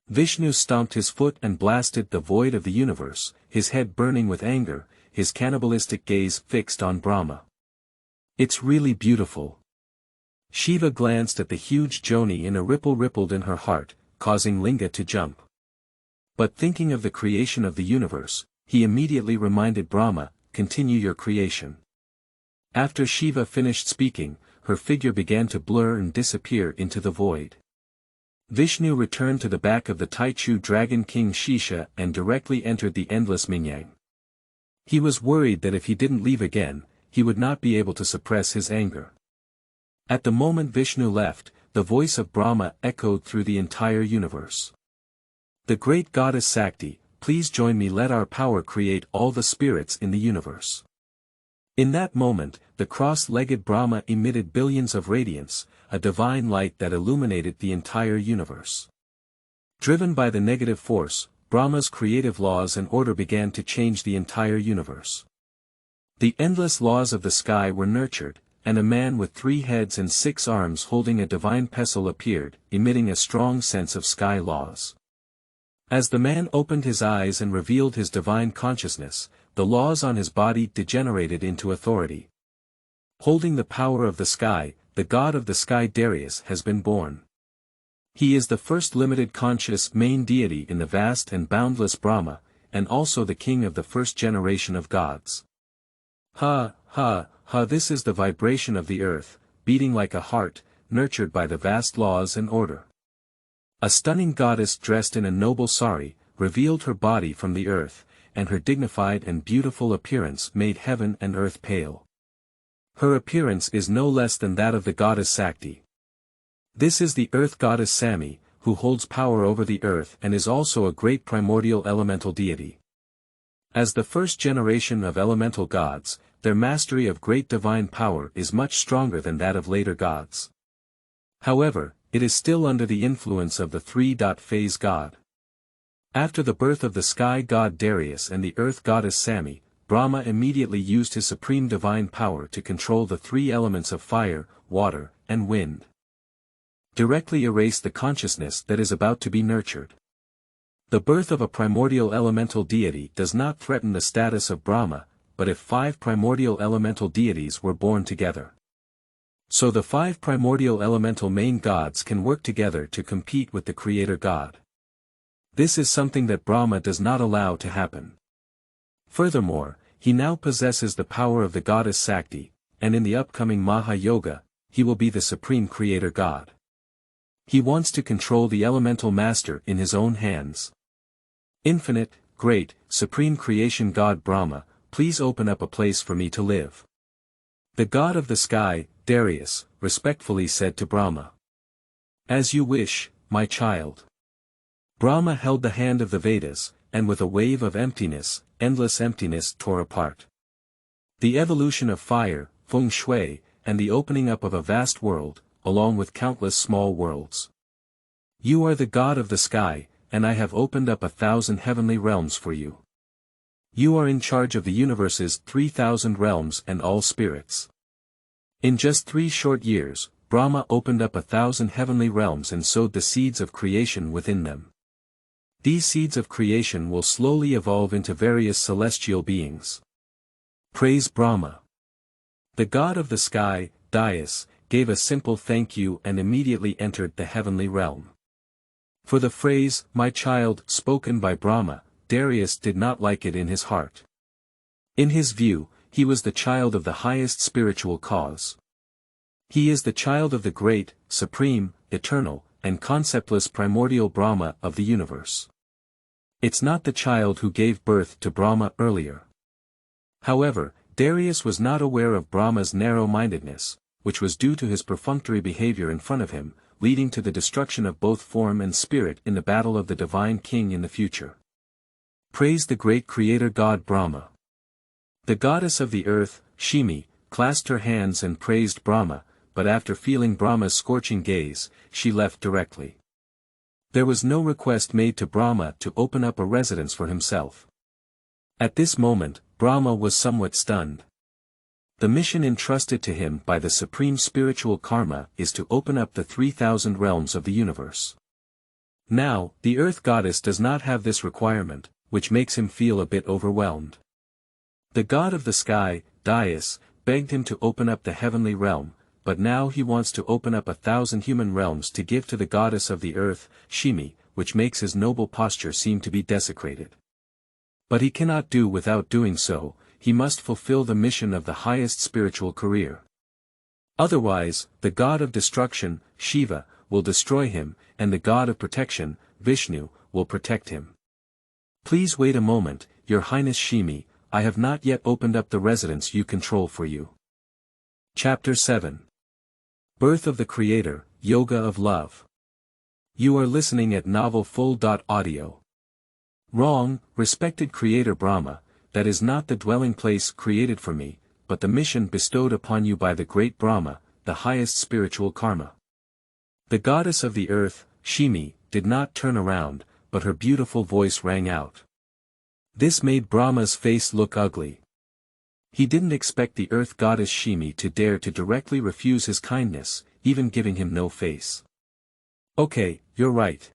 Vishnu stomped his foot and blasted the void of the universe, his head burning with anger, his cannibalistic gaze fixed on Brahma. "It's really beautiful." Shiva glanced at the huge Joni and a ripple rippled in her heart, causing Linga to jump. But thinking of the creation of the universe, he immediately reminded Brahma, "Continue your creation." After Shiva finished speaking, her figure began to blur and disappear into the void. Vishnu returned to the back of the Taichu Dragon King Shisha and directly entered the endless Mingyang. He was worried that if he didn't leave again, he would not be able to suppress his anger. At the moment Vishnu left, the voice of Brahma echoed through the entire universe. "The great goddess Sakti, please join me, let our power create all the spirits in the universe." In that moment, the cross-legged Brahma emitted billions of radiance, a divine light that illuminated the entire universe. Driven by the negative force, Brahma's creative laws and order began to change the entire universe. The endless laws of the sky were nurtured, and a man with 3 heads and 6 arms holding a divine pestle appeared, emitting a strong sense of sky laws. As the man opened his eyes and revealed his divine consciousness, the laws on his body degenerated into authority. Holding the power of the sky, the god of the sky Darius has been born. He is the first limited conscious main deity in the vast and boundless Brahma, and also the king of the first generation of gods. Ha, ha, ha, this is the vibration of the earth, beating like a heart, nurtured by the vast laws and order. A stunning goddess dressed in a noble sari, revealed her body from the earth, and her dignified and beautiful appearance made heaven and earth pale. Her appearance is no less than that of the goddess Sakti. This is the earth goddess Ximi, who holds power over the earth and is also a great primordial elemental deity. As the first generation of elemental gods, their mastery of great divine power is much stronger than that of later gods. However, it is still under the influence of the 3-phase god. After the birth of the sky god Darius and the earth goddess Ximi, Brahma immediately used his supreme divine power to control the 3 elements of fire, water, and wind. Directly erase the consciousness that is about to be nurtured. The birth of a primordial elemental deity does not threaten the status of Brahma, but if 5 primordial elemental deities were born together. So the 5 primordial elemental main gods can work together to compete with the creator god. This is something that Brahma does not allow to happen. Furthermore, he now possesses the power of the goddess Sakti, and in the upcoming Maha Yoga, he will be the supreme creator god. He wants to control the elemental master in his own hands. Infinite, great, supreme creation god Brahma, please open up a place for me to live. The god of the sky, Darius, respectfully said to Brahma. As you wish, my child. Brahma held the hand of the Vedas, and with a wave of emptiness, endless emptiness tore apart. The evolution of fire, feng shui, and the opening up of a vast world, along with countless small worlds. You are the god of the sky, and I have opened up 1,000 heavenly realms for you. You are in charge of the universe's 3,000 realms and all spirits. In just 3 short years, Brahma opened up 1,000 heavenly realms and sowed the seeds of creation within them. These seeds of creation will slowly evolve into various celestial beings. Praise Brahma. The god of the sky, Dayus, gave a simple thank you and immediately entered the heavenly realm. For the phrase, my child, spoken by Brahma, Darius did not like it in his heart. In his view, he was the child of the highest spiritual cause. He is the child of the great, supreme, eternal, and conceptless primordial Brahma of the universe. It's not the child who gave birth to Brahma earlier. However, Darius was not aware of Brahma's narrow-mindedness, which was due to his perfunctory behavior in front of him, leading to the destruction of both form and spirit in the battle of the divine king in the future. Praise the great creator god Brahma. The goddess of the earth, Ximi, clasped her hands and praised Brahma, but after feeling Brahma's scorching gaze, she left directly. There was no request made to Brahma to open up a residence for himself. At this moment, Brahma was somewhat stunned. The mission entrusted to him by the supreme spiritual karma is to open up the 3,000 realms of the universe. Now, the earth goddess does not have this requirement, which makes him feel a bit overwhelmed. The god of the sky, Dayus, begged him to open up the heavenly realm, but now he wants to open up 1,000 human realms to give to the goddess of the earth, Ximi, which makes his noble posture seem to be desecrated. But he cannot do without doing so, he must fulfill the mission of the highest spiritual career. Otherwise, the god of destruction, Shiva, will destroy him, and the god of protection, Vishnu, will protect him. Please wait a moment, Your Highness Ximi, I have not yet opened up the residence you control for you. Chapter 7. Birth of the Creator, Yoga of Love. You are listening at novelfull.audio. Wrong, respected Creator Brahma, that is not the dwelling place created for me, but the mission bestowed upon you by the great Brahma, the highest spiritual karma. The goddess of the earth, Ximi, did not turn around, but her beautiful voice rang out. This made Brahma's face look ugly. He didn't expect the earth goddess Ximi to dare to directly refuse his kindness, even giving him no face. Okay, you're right.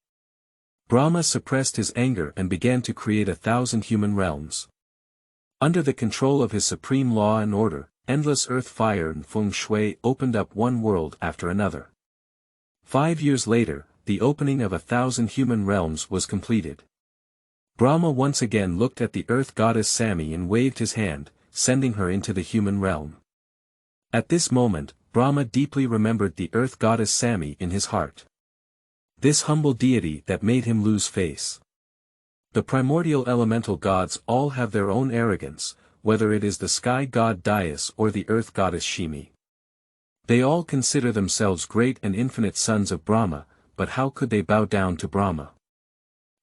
Brahma suppressed his anger and began to create 1,000 human realms. Under the control of his supreme law and order, endless earth fire and feng shui opened up one world after another. 5 years later, the opening of 1,000 human realms was completed. Brahma once again looked at the earth goddess Ximi and waved his hand, sending her into the human realm. At this moment, Brahma deeply remembered the earth goddess Ximi in his heart. This humble deity that made him lose face. The primordial elemental gods all have their own arrogance, whether it is the sky god Dayus or the earth goddess Ximi. They all consider themselves great and infinite sons of Brahma, but how could they bow down to Brahma?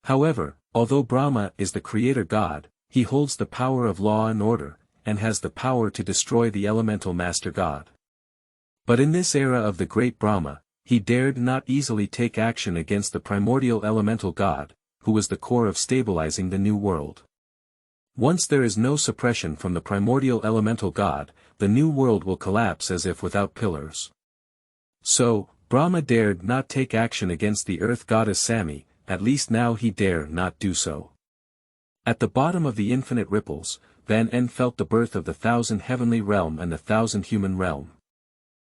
However, although Brahma is the creator god, he holds the power of law and order, and has the power to destroy the elemental master god. But in this era of the great Brahma, he dared not easily take action against the primordial elemental god, who was the core of stabilizing the new world. Once there is no suppression from the primordial elemental god, the new world will collapse as if without pillars. So, Brahma dared not take action against the earth goddess Ximi, at least now he dare not do so. At the bottom of the infinite ripples, Van En felt the birth of the 1,000 heavenly realm and the 1,000 human realm.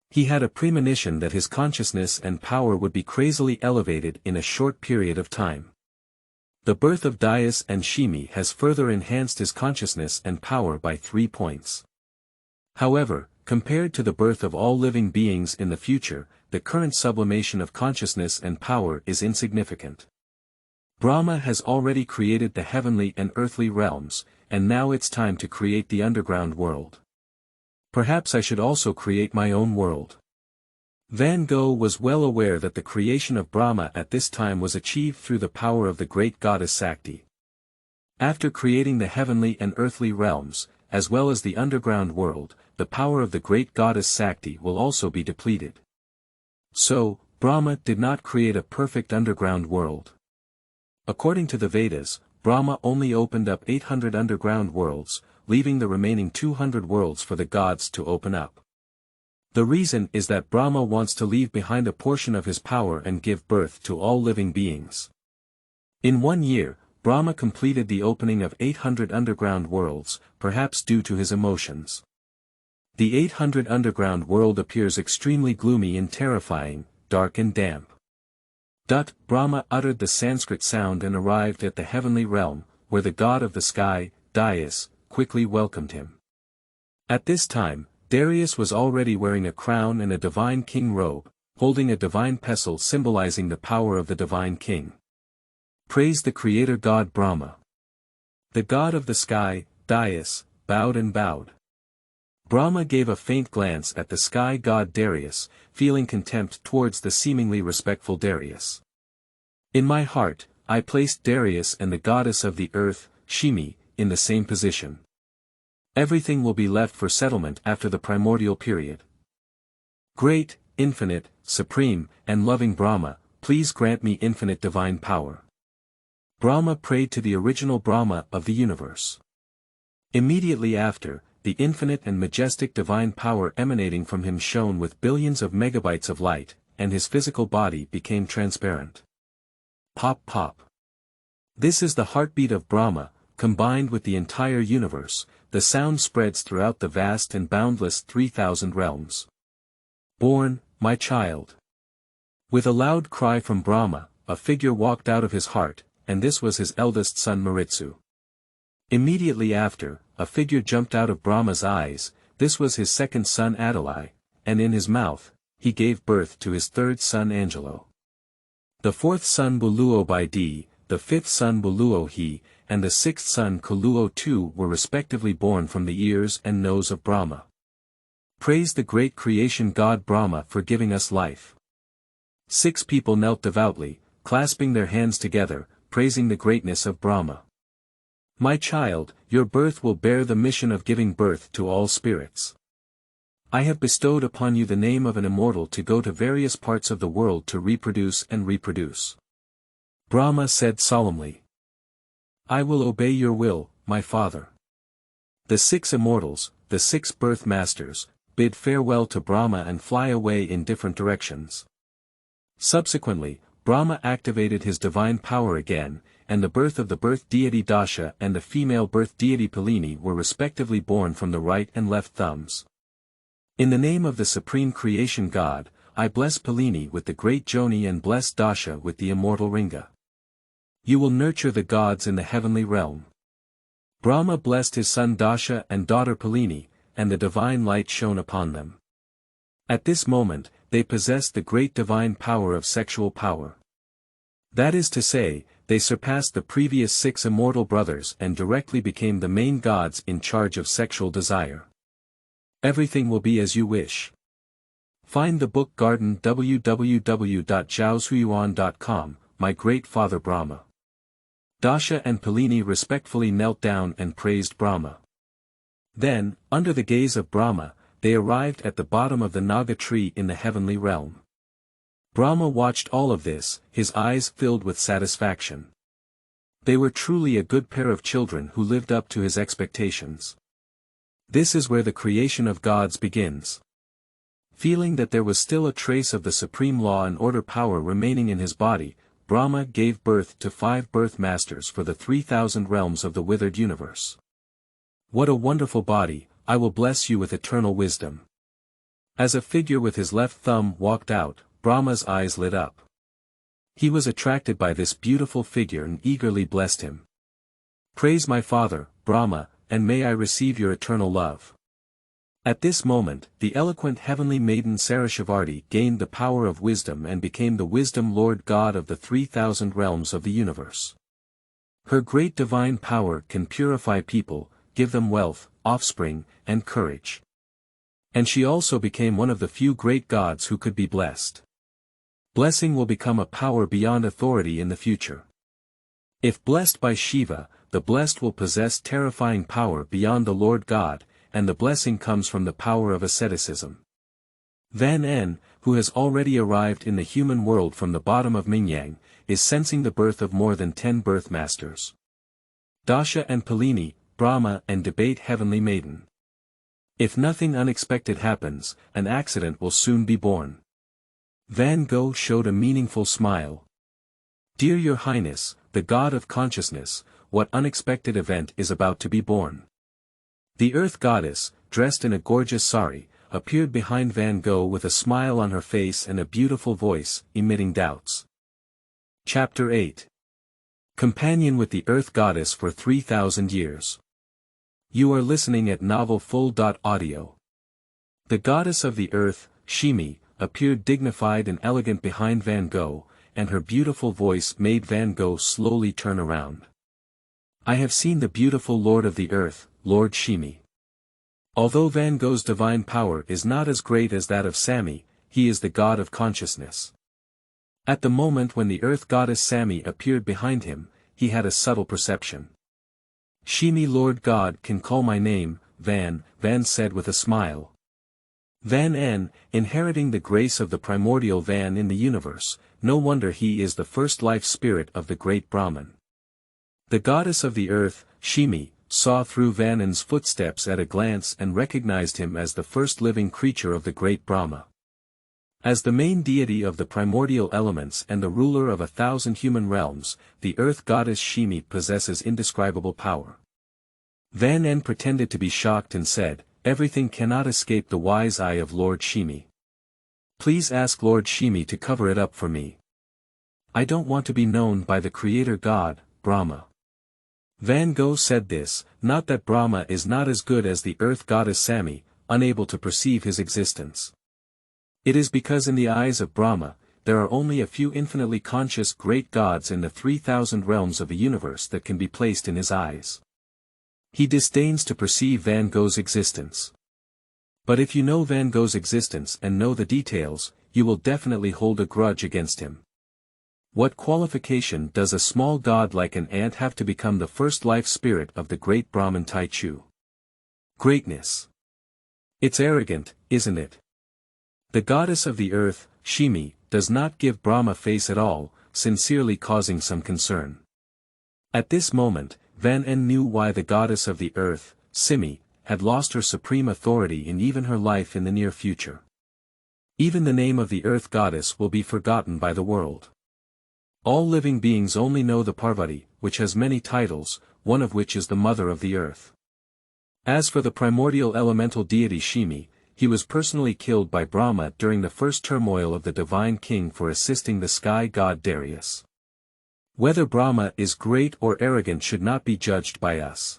He had a premonition that his consciousness and power would be crazily elevated in a short period of time. The birth of Dayus and Ximi has further enhanced his consciousness and power by 3 points. However, compared to the birth of all living beings in the future, the current sublimation of consciousness and power is insignificant. Brahma has already created the heavenly and earthly realms, and now it's time to create the underground world. Perhaps I should also create my own world. Van Gogh was well aware that the creation of Brahma at this time was achieved through the power of the great goddess Sakti. After creating the heavenly and earthly realms, as well as the underground world, the power of the great goddess Sakti will also be depleted. So, Brahma did not create a perfect underground world. According to the Vedas, Brahma only opened up 800 underground worlds, leaving the remaining 200 worlds for the gods to open up. The reason is that Brahma wants to leave behind a portion of his power and give birth to all living beings. In 1 year, Brahma completed the opening of 800 underground worlds, perhaps due to his emotions. The 800 underground world appears extremely gloomy and terrifying, dark and damp. Brahma uttered the Sanskrit sound and arrived at the heavenly realm, where the god of the sky, Dayus, quickly welcomed him. At this time, Darius was already wearing a crown and a divine king robe, holding a divine pestle symbolizing the power of the divine king. Praise the creator god Brahma. The god of the sky, Dayus, bowed and bowed. Brahma gave a faint glance at the sky god Darius, feeling contempt towards the seemingly respectful Darius. In my heart, I placed Darius and the goddess of the earth, Ximi, in the same position. Everything will be left for settlement after the primordial period. Great, infinite, supreme, and loving Brahma, please grant me infinite divine power. Brahma prayed to the original Brahma of the universe. Immediately after, the infinite and majestic divine power emanating from him shone with billions of megabytes of light, and his physical body became transparent. Pop pop. This is the heartbeat of Brahma, combined with the entire universe. The sound spreads throughout the vast and boundless 3,000 realms. Born, my child. With a loud cry from Brahma, a figure walked out of his heart, and this was his eldest son Maritsu. Immediately after, a figure jumped out of Brahma's eyes, this was his second son Adalai, and in his mouth, he gave birth to his third son Angelo. The fourth son Buluo Bidi, the fifth son Buluo He, and the sixth son Kuluo II were respectively born from the ears and nose of Brahma. Praise the great creation god Brahma for giving us life. 6 people knelt devoutly, clasping their hands together, praising the greatness of Brahma. My child, your birth will bear the mission of giving birth to all spirits. I have bestowed upon you the name of an immortal to go to various parts of the world to reproduce and reproduce. Brahma said solemnly. I will obey your will, my father. The 6 immortals, the 6 birth masters, bid farewell to Brahma and fly away in different directions. Subsequently, Brahma activated his divine power again, and the birth of the birth deity Dasha and the female birth deity Palini were respectively born from the right and left thumbs. In the name of the supreme creation god, I bless Palini with the great Joni and bless Dasha with the immortal Ringa. You will nurture the gods in the heavenly realm. Brahma blessed his son Dasha and daughter Palini, and the divine light shone upon them. At this moment, they possessed the great divine power of sexual power. That is to say, they surpassed the previous 6 immortal brothers and directly became the main gods in charge of sexual desire. Everything will be as you wish. Find the book Garden www.zhaozuiyuan.com, My Great Father Brahma. Dasha and Palini respectfully knelt down and praised Brahma. Then, under the gaze of Brahma, they arrived at the bottom of the Naga tree in the heavenly realm. Brahma watched all of this, his eyes filled with satisfaction. They were truly a good pair of children who lived up to his expectations. This is where the creation of gods begins. Feeling that there was still a trace of the supreme law and order power remaining in his body, Brahma gave birth to 5 birth masters for the 3,000 realms of the withered universe. What a wonderful body, I will bless you with eternal wisdom. As a figure with his left thumb walked out, Brahma's eyes lit up. He was attracted by this beautiful figure and eagerly blessed him. Praise my father, Brahma, and may I receive your eternal love. At this moment, the eloquent heavenly maiden Sarasvati gained the power of wisdom and became the wisdom Lord God of the 3,000 realms of the universe. Her great divine power can purify people, give them wealth, offspring, and courage. And she also became one of the few great gods who could be blessed. Blessing will become a power beyond authority in the future. If blessed by Shiva, the blessed will possess terrifying power beyond the Lord God, and the blessing comes from the power of asceticism. Van En, who has already arrived in the human world from the bottom of Mingyang, is sensing the birth of more than 10 birth masters. Dasha and Palini, Brahma and debate heavenly maiden. If nothing unexpected happens, an accident will soon be born. Van Gogh showed a meaningful smile. Dear Your Highness, the God of consciousness, what unexpected event is about to be born? The Earth Goddess, dressed in a gorgeous sari, appeared behind Van Gogh with a smile on her face and a beautiful voice, emitting doubts. Chapter 8. Companion with the Earth Goddess for 3,000 years. You are listening at novelfull.audio. The goddess of the earth, Ximi, appeared dignified and elegant behind Van Gogh, and her beautiful voice made Van Gogh slowly turn around. I have seen the beautiful Lord of the Earth, Lord Ximi. Although Van Gogh's divine power is not as great as that of Sami, he is the god of consciousness. At the moment when the earth goddess Sami appeared behind him, he had a subtle perception. Ximi Lord God can call my name, Van said with a smile. Van En, inheriting the grace of the primordial Van in the universe, no wonder he is the first life spirit of the great Brahman. The goddess of the earth, Ximi, saw through Van En's footsteps at a glance and recognized him as the first living creature of the great Brahma. As the main deity of the primordial elements and the ruler of 1,000 human realms, the earth goddess Ximi possesses indescribable power. Van En pretended to be shocked and said, "Everything cannot escape the wise eye of Lord Ximi. Please ask Lord Ximi to cover it up for me. I don't want to be known by the creator god, Brahma." Van Gogh said this, not that Brahma is not as good as the earth goddess Sami, unable to perceive his existence. It is because in the eyes of Brahma, there are only a few infinitely conscious great gods in the 3,000 realms of the universe that can be placed in his eyes. He disdains to perceive Van Gogh's existence. But if you know Van Gogh's existence and know the details, you will definitely hold a grudge against him. What qualification does a small god like an ant have to become the first life spirit of the great Brahman Taichu? Greatness. It's arrogant, isn't it? The goddess of the earth, Ximi, does not give Brahma face at all, sincerely causing some concern. At this moment, Van En knew why the goddess of the earth, Ximi, had lost her supreme authority in even her life in the near future. Even the name of the earth goddess will be forgotten by the world. All living beings only know the Parvati, which has many titles, one of which is the mother of the earth. As for the primordial elemental deity Ximi, he was personally killed by Brahma during the first turmoil of the divine king for assisting the sky god Darius. Whether Brahma is great or arrogant should not be judged by us.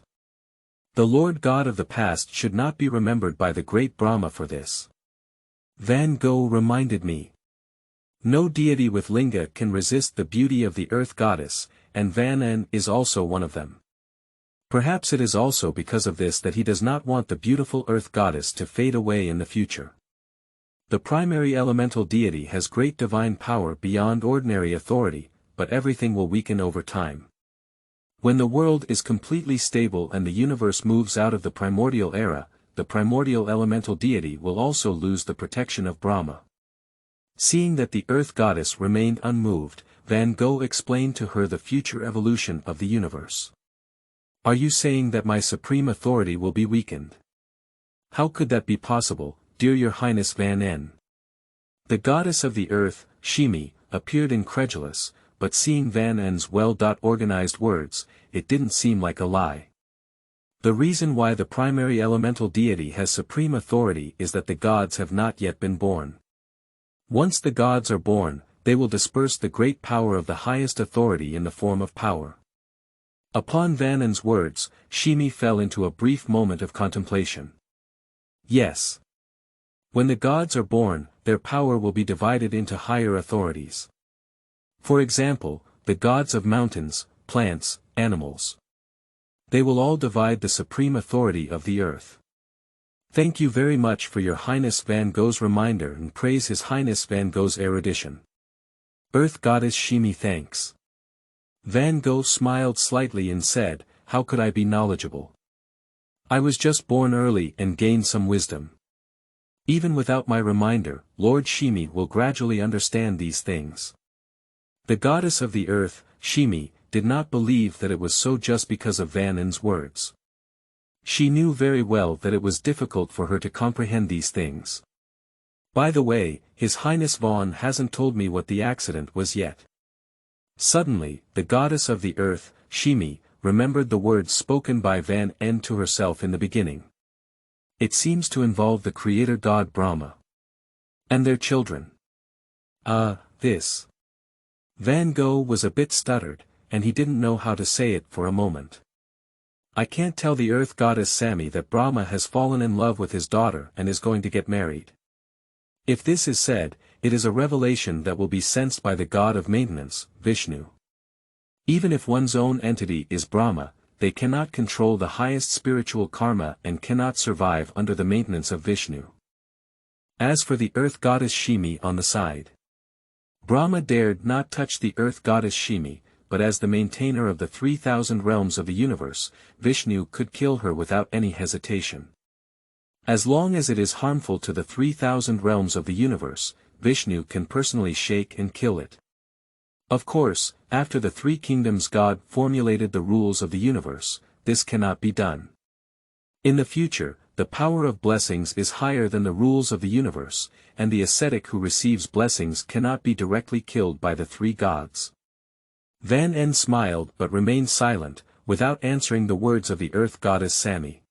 The Lord God of the past should not be remembered by the great Brahma for this. Van Gogh reminded me. No deity with linga can resist the beauty of the earth goddess, and Van En is also one of them. Perhaps it is also because of this that he does not want the beautiful earth goddess to fade away in the future. The primary elemental deity has great divine power beyond ordinary authority, but everything will weaken over time. When the world is completely stable and the universe moves out of the primordial era, the primordial elemental deity will also lose the protection of Brahma. Seeing that the earth goddess remained unmoved, Van Gogh explained to her the future evolution of the universe. Are you saying that my supreme authority will be weakened? How could that be possible, dear Your Highness Van En? The goddess of the earth, Ximi, appeared incredulous, but seeing Van En's well-organized words, it didn't seem like a lie. The reason why the primary elemental deity has supreme authority is that the gods have not yet been born. Once the gods are born, they will disperse the great power of the highest authority in the form of power. Upon Van En's words, Ximi fell into a brief moment of contemplation. Yes. When the gods are born, their power will be divided into higher authorities. For example, the gods of mountains, plants, animals. They will all divide the supreme authority of the earth. Thank you very much for Your Highness Van Gogh's reminder and praise His Highness Van Gogh's erudition. Earth Goddess Ximi thanks. Van Gogh smiled slightly and said, how could I be knowledgeable? I was just born early and gained some wisdom. Even without my reminder, Lord Ximi will gradually understand these things. The goddess of the earth, Ximi, did not believe that it was so just because of Van En's words. She knew very well that it was difficult for her to comprehend these things. By the way, His Highness Von hasn't told me what the accident was yet. Suddenly, the goddess of the earth, Ximi, remembered the words spoken by Van En to herself in the beginning. It seems to involve the creator god Brahma. And their children. This. Van Gogh was a bit stuttered, and he didn't know how to say it for a moment. I can't tell the earth goddess Sami that Brahma has fallen in love with his daughter and is going to get married. If this is said, it is a revelation that will be sensed by the god of maintenance, Vishnu. Even if one's own entity is Brahma, they cannot control the highest spiritual karma and cannot survive under the maintenance of Vishnu. As for the earth goddess Ximi on the side, Brahma dared not touch the earth goddess Ximi, but as the maintainer of the 3,000 realms of the universe, Vishnu could kill her without any hesitation. As long as it is harmful to the 3,000 realms of the universe, Vishnu can personally shake and kill it. Of course, after the three kingdoms God formulated the rules of the universe, this cannot be done. In the future, the power of blessings is higher than the rules of the universe, and the ascetic who receives blessings cannot be directly killed by the three gods. Van En smiled but remained silent, without answering the words of the earth goddess Sami.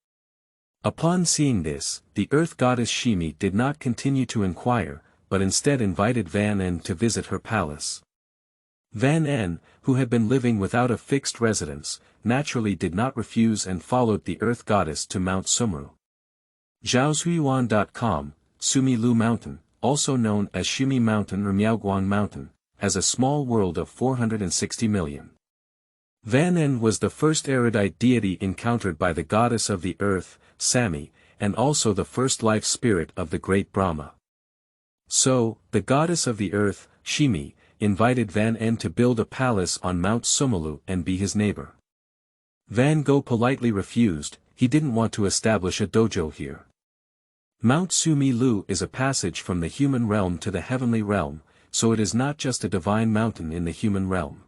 Upon seeing this, the earth goddess Ximi did not continue to inquire, but instead invited Van En to visit her palace. Van En, who had been living without a fixed residence, naturally did not refuse and followed the earth goddess to Mount Sumru. Zhaozuiyuan.com, Sumi Lu Mountain, also known as Ximi Mountain or Miaoguang Mountain, has a small world of 460 million. Van En was the first erudite deity encountered by the goddess of the earth, Sami, and also the first life spirit of the great Brahma. So, the goddess of the earth, Ximi, invited Van En to build a palace on Mount Sumalu and be his neighbor. Van Gogh politely refused, he didn't want to establish a dojo here. Mount Sumilu is a passage from the human realm to the heavenly realm, so it is not just a divine mountain in the human realm.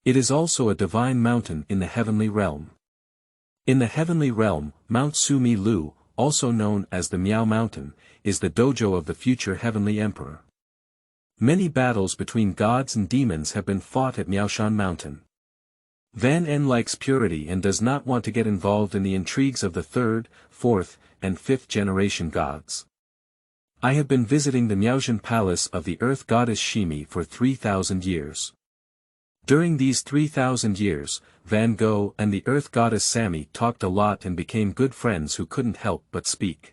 It is also a divine mountain in the heavenly realm. In the heavenly realm, Mount Sumilu, also known as the Miao Mountain, is the dojo of the future heavenly emperor. Many battles between gods and demons have been fought at Miaoshan Mountain. Van En likes purity and does not want to get involved in the intrigues of the third, fourth, and fifth generation gods. I have been visiting the Miaoshan palace of the earth goddess Ximi for 3,000 years. During these 3,000 years, Van Gogh and the earth goddess Sami talked a lot and became good friends who couldn't help but speak.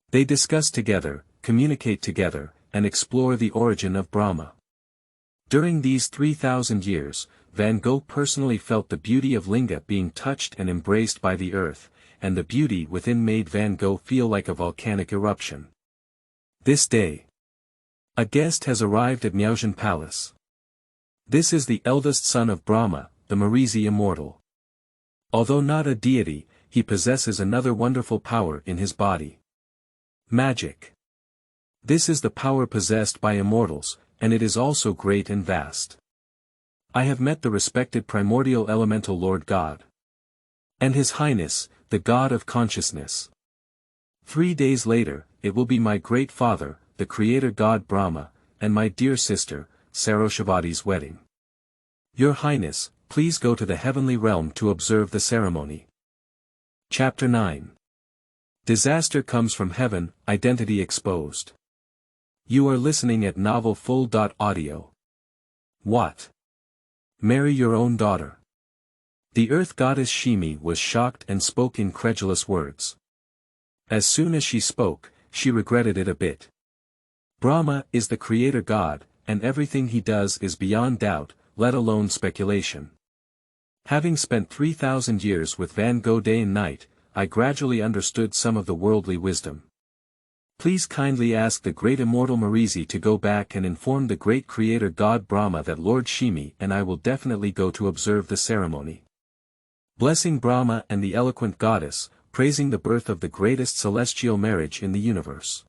They discuss together, communicate together, and explore the origin of Brahma. During these 3,000 years, Van Gogh personally felt the beauty of Linga being touched and embraced by the earth, and the beauty within made Van Gogh feel like a volcanic eruption. This day, a guest has arrived at Miaoshan Palace. This is the eldest son of Brahma, the Marizi immortal. Although not a deity, he possesses another wonderful power in his body. Magic. This is the power possessed by immortals, and it is also great and vast. I have met the respected primordial elemental Lord God. And His Highness, the God of Consciousness. 3 days later, it will be my great father, the creator god Brahma, and my dear sister, Saroshavati's wedding. Your Highness, please go to the heavenly realm to observe the ceremony. Chapter 9. Disaster comes from heaven, identity exposed. You are listening at novelfull.audio. What? Marry your own daughter. The earth goddess Ximi was shocked and spoke incredulous words. As soon as she spoke, she regretted it a bit. Brahma is the creator god, and everything he does is beyond doubt, let alone speculation. Having spent 3,000 years with Van Gogh day and night, I gradually understood some of the worldly wisdom. Please kindly ask the great immortal Marizi to go back and inform the great creator god Brahma that Lord Ximi and I will definitely go to observe the ceremony. Blessing Brahma and the eloquent goddess, praising the birth of the greatest celestial marriage in the universe.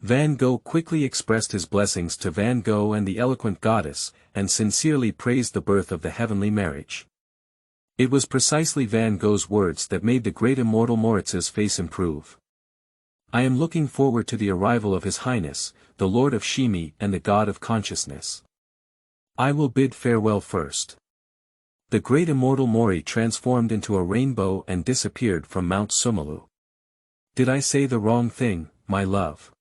Van Gogh quickly expressed his blessings to Van Gogh and the eloquent goddess, and sincerely praised the birth of the heavenly marriage. It was precisely Van Gogh's words that made the great immortal Moritz's face improve. I am looking forward to the arrival of His Highness, the Lord of Ximi and the God of Consciousness. I will bid farewell first. The great immortal Mori transformed into a rainbow and disappeared from Mount Sumalu. Did I say the wrong thing, my love?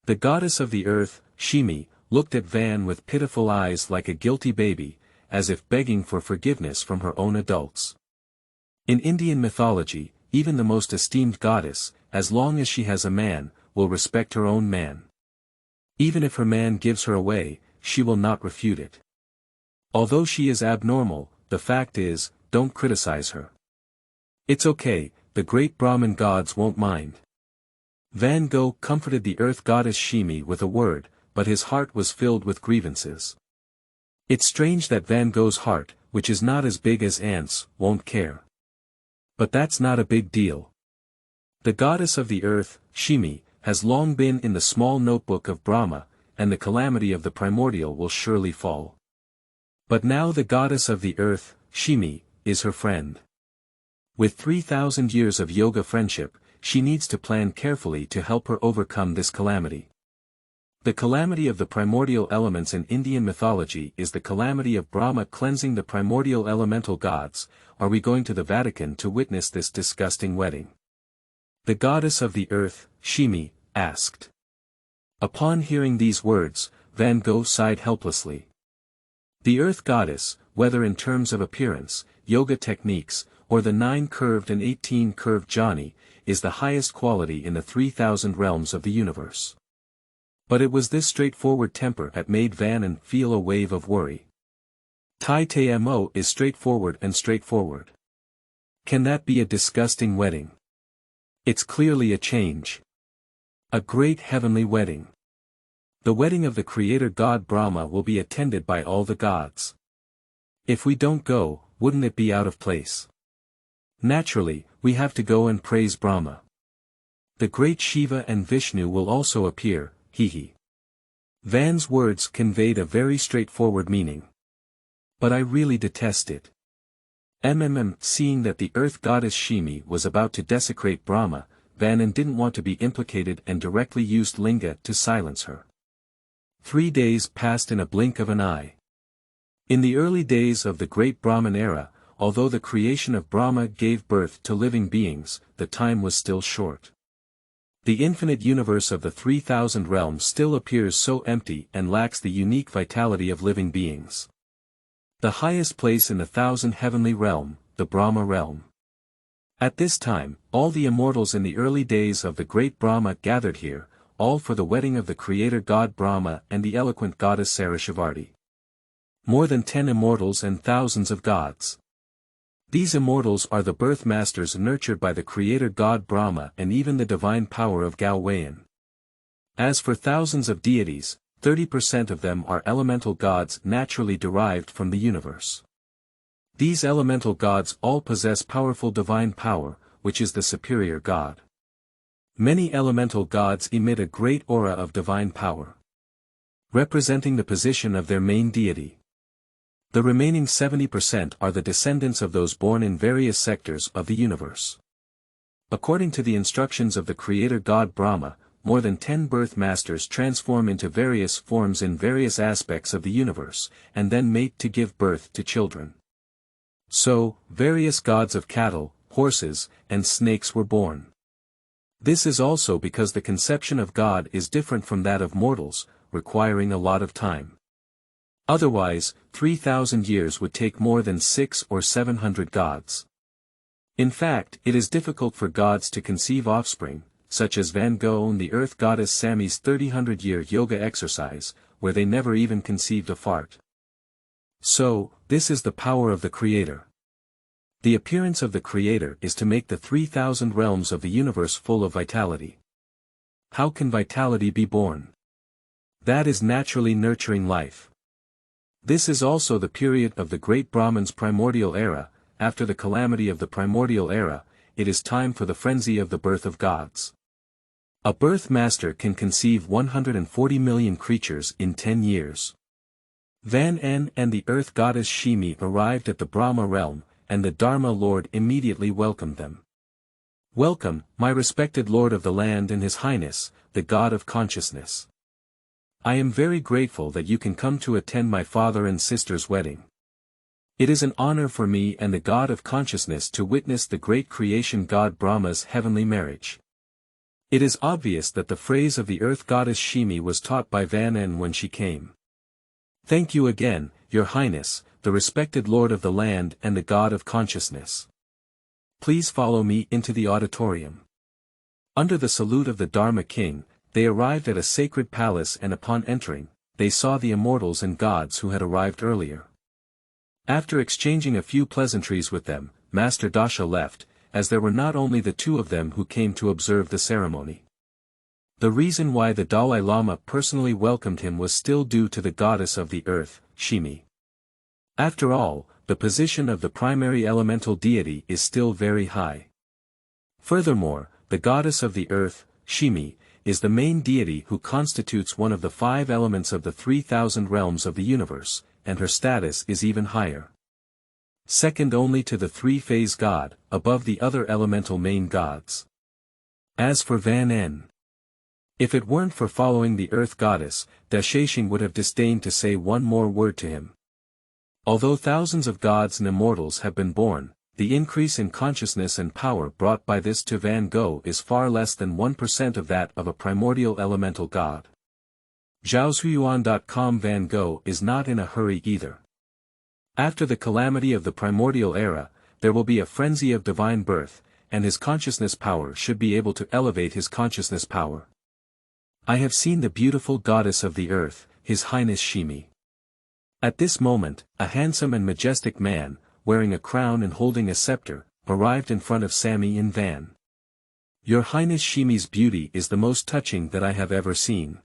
The goddess of the earth, Ximi, looked at Van with pitiful eyes like a guilty baby, as if begging for forgiveness from her own adults. In Indian mythology, even the most esteemed goddess, as long as she has a man, will respect her own man. Even if her man gives her away, she will not refute it. Although she is abnormal, the fact is, don't criticize her. It's okay, the great Brahman gods won't mind. Van Gogh comforted the earth goddess Ximi with a word, but his heart was filled with grievances. It's strange that Van Gogh's heart, which is not as big as ants, won't care. But that's not a big deal. The goddess of the earth, Ximi, has long been in the small notebook of Brahma, and the calamity of the primordial will surely fall. But now the goddess of the earth, Ximi, is her friend. With 3,000 years of yoga friendship, she needs to plan carefully to help her overcome this calamity. The calamity of the primordial elements in Indian mythology is the calamity of Brahma cleansing the primordial elemental gods. Are we going to the Vatican to witness this disgusting wedding? The goddess of the earth, Ximi, asked. Upon hearing these words, Van Gogh sighed helplessly. The earth goddess, whether in terms of appearance, yoga techniques, or the 9-curved and 18-curved jhani, is the highest quality in the 3,000 realms of the universe. But it was this straightforward temper that made Van feel a wave of worry. Tai Te Mo is straightforward and straightforward. Can that be a disgusting wedding? It's clearly a change. A great heavenly wedding. The wedding of the creator god Brahma will be attended by all the gods. If we don't go, wouldn't it be out of place? Naturally, we have to go and praise Brahma. The great Shiva and Vishnu will also appear, hee. Van's words conveyed a very straightforward meaning. But I really detest it. Seeing that the earth goddess Ximi was about to desecrate Brahma, Vanan didn't want to be implicated and directly used Linga to silence her. 3 days passed in a blink of an eye. In the early days of the great Brahman era, although the creation of Brahma gave birth to living beings, the time was still short. The infinite universe of the 3,000 realms still appears so empty and lacks the unique vitality of living beings. The highest place in the 1,000 heavenly realm, the Brahma realm. At this time, all the immortals in the early days of the great Brahma gathered here, all for the wedding of the creator god Brahma and the eloquent goddess Sarasvati. More than 10 immortals and thousands of gods. These immortals are the birth masters nurtured by the creator god Brahma and even the divine power of Gao Weian. As for thousands of deities, 30% of them are elemental gods naturally derived from the universe. These elemental gods all possess powerful divine power, which is the superior god. Many elemental gods emit a great aura of divine power, representing the position of their main deity. The remaining 70% are the descendants of those born in various sectors of the universe. According to the instructions of the creator god Brahma, more than 10 birth masters transform into various forms in various aspects of the universe, and then mate to give birth to children. So, various gods of cattle, horses, and snakes were born. This is also because the conception of God is different from that of mortals, requiring a lot of time. Otherwise, 3,000 years would take more than 600 or 700 gods. In fact, it is difficult for gods to conceive offspring, such as Van Gogh and the earth goddess Sami's 300-year yoga exercise, where they never even conceived a fart. So, this is the power of the Creator. The appearance of the Creator is to make the 3,000 realms of the universe full of vitality. How can vitality be born? That is naturally nurturing life. This is also the period of the great Brahman's primordial era. After the calamity of the primordial era, it is time for the frenzy of the birth of gods. A birth master can conceive 140 million creatures in 10 years. Vanan and the earth goddess Ximi arrived at the Brahma realm, and the Dharma Lord immediately welcomed them. Welcome, my respected Lord of the land and His Highness, the God of Consciousness. I am very grateful that you can come to attend my father and sister's wedding. It is an honor for me and the God of Consciousness to witness the great creation god Brahma's heavenly marriage. It is obvious that the phrase of the earth goddess Ximi was taught by Vanan when she came. Thank you again, Your Highness, the respected Lord of the land and the God of Consciousness. Please follow me into the auditorium. Under the salute of the Dharma King, they arrived at a sacred palace, and upon entering, they saw the immortals and gods who had arrived earlier. After exchanging a few pleasantries with them, Master Dasha left, as there were not only the two of them who came to observe the ceremony. The reason why the Dalai Lama personally welcomed him was still due to the goddess of the earth, Ximi. After all, the position of the primary elemental deity is still very high. Furthermore, the goddess of the earth, Ximi, is the main deity who constitutes one of the 5 elements of the 3,000 realms of the universe, and her status is even higher. Second only to the 3-phase god, above the other elemental main gods. As for Vanan, if it weren't for following the earth goddess, Dashashing would have disdained to say one more word to him. Although thousands of gods and immortals have been born, the increase in consciousness and power brought by this to Van Gogh is far less than 1% of that of a primordial elemental god. Zhaozuiyuan.com Van Gogh is not in a hurry either. After the calamity of the primordial era, there will be a frenzy of divine birth, and his consciousness power should be able to elevate his consciousness power. I have seen the beautiful goddess of the earth, His Highness Ximi. At this moment, a handsome and majestic man, wearing a crown and holding a scepter, arrived in front of Sami and Van. Your Highness Ximi's beauty is the most touching that I have ever seen.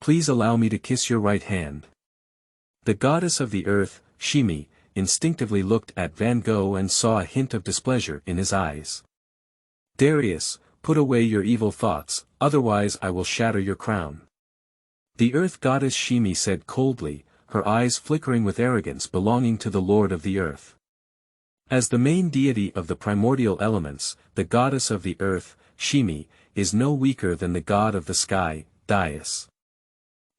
Please allow me to kiss your right hand. The goddess of the earth, Ximi, instinctively looked at Van Gogh and saw a hint of displeasure in his eyes. Darius, put away your evil thoughts, otherwise I will shatter your crown. The earth goddess Ximi said coldly, her eyes flickering with arrogance belonging to the Lord of the earth. As the main deity of the primordial elements, the goddess of the earth, Ximi, is no weaker than the god of the sky, Dayus.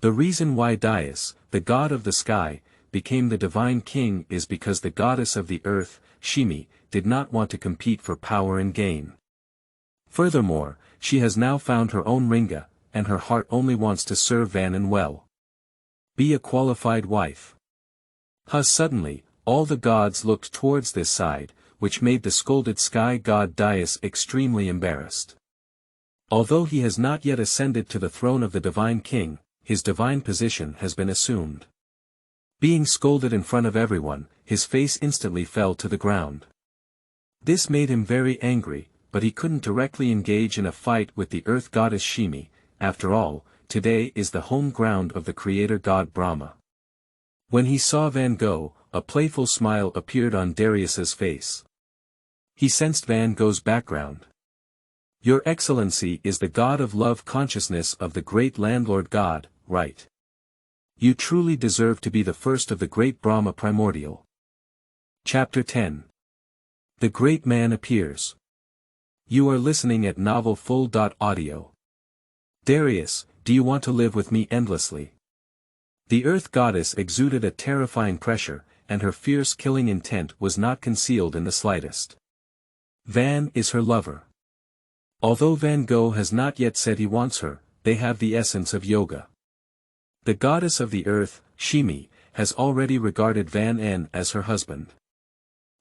The reason why Dayus, the god of the sky, became the divine king is because the goddess of the earth, Ximi, did not want to compete for power and gain. Furthermore, she has now found her own ringa, and her heart only wants to serve Vanan well. Be a qualified wife. Suddenly, all the gods looked towards this side, which made the scolded sky god Dayus extremely embarrassed. Although he has not yet ascended to the throne of the divine king, his divine position has been assumed. Being scolded in front of everyone, his face instantly fell to the ground. This made him very angry, but he couldn't directly engage in a fight with the earth goddess Ximi. After all, today is the home ground of the creator god Brahma. When he saw Van Gogh, a playful smile appeared on Darius's face. He sensed Van Gogh's background. Your Excellency is the god of love consciousness of the great landlord god, right? You truly deserve to be the first of the great Brahma primordial. Chapter 10. The Great Man Appears. You are listening at novelfull.audio. Darius, do you want to live with me endlessly? The earth goddess exuded a terrifying pressure, and her fierce killing intent was not concealed in the slightest. Van is her lover. Although Van Gogh has not yet said he wants her, they have the essence of yoga. The goddess of the earth, Ximi, has already regarded Van N as her husband.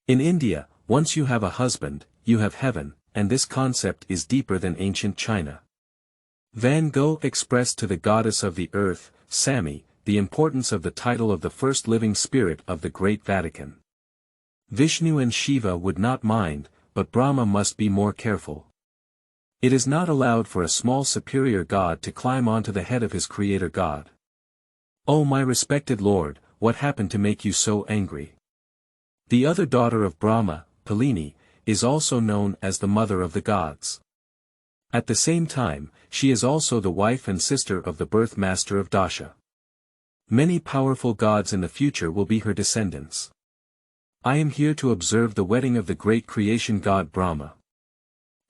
In India, once you have a husband, you have heaven, and this concept is deeper than ancient China. Van Gogh expressed to the goddess of the earth, Sami, the importance of the title of the first living spirit of the Great Vatican. Vishnu and Shiva would not mind, but Brahma must be more careful. It is not allowed for a small superior god to climb onto the head of his creator god. Oh my respected lord, what happened to make you so angry? The other daughter of Brahma, Palini, is also known as the mother of the gods. At the same time, she is also the wife and sister of the birth master of Dasha. Many powerful gods in the future will be her descendants. I am here to observe the wedding of the great creation god Brahma.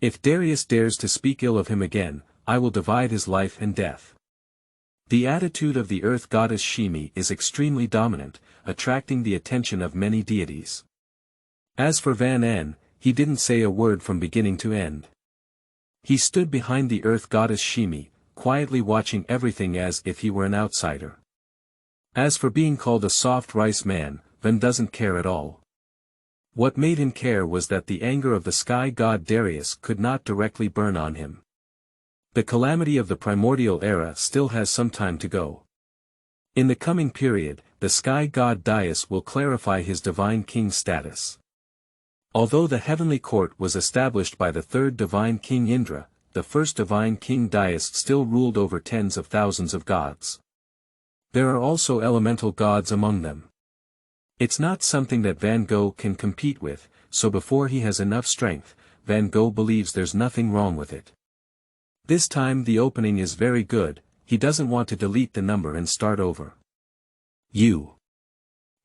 If Darius dares to speak ill of him again, I will divide his life and death. The attitude of the earth goddess Ximi is extremely dominant, attracting the attention of many deities. As for Van N, he didn't say a word from beginning to end. He stood behind the earth goddess Ximi, quietly watching everything as if he were an outsider. As for being called a soft rice man, Van doesn't care at all. What made him care was that the anger of the sky god Darius could not directly burn on him. The calamity of the primordial era still has some time to go. In the coming period, the sky god Dayus will clarify his divine king status. Although the heavenly court was established by the third divine king Indra, the first divine king Dayus still ruled over tens of thousands of gods. There are also elemental gods among them. It's not something that Van Gogh can compete with, so before he has enough strength, Van Gogh believes there's nothing wrong with it. This time the opening is very good, he doesn't want to delete the number and start over. You.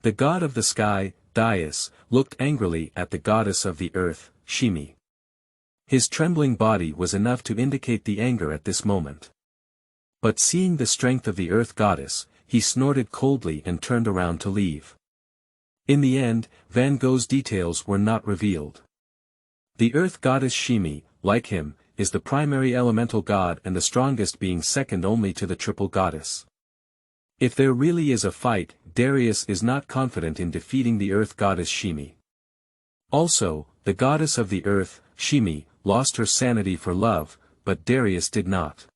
The god of the sky, Dayus, looked angrily at the goddess of the earth, Ximi. His trembling body was enough to indicate the anger at this moment. But seeing the strength of the earth goddess, he snorted coldly and turned around to leave. In the end, Van Gogh's details were not revealed. The earth goddess Ximi, like him, is the primary elemental god and the strongest, being second only to the triple goddess. If there really is a fight, Darius is not confident in defeating the earth goddess Ximi. Also, the goddess of the earth, Ximi, lost her sanity for love, but Darius did not.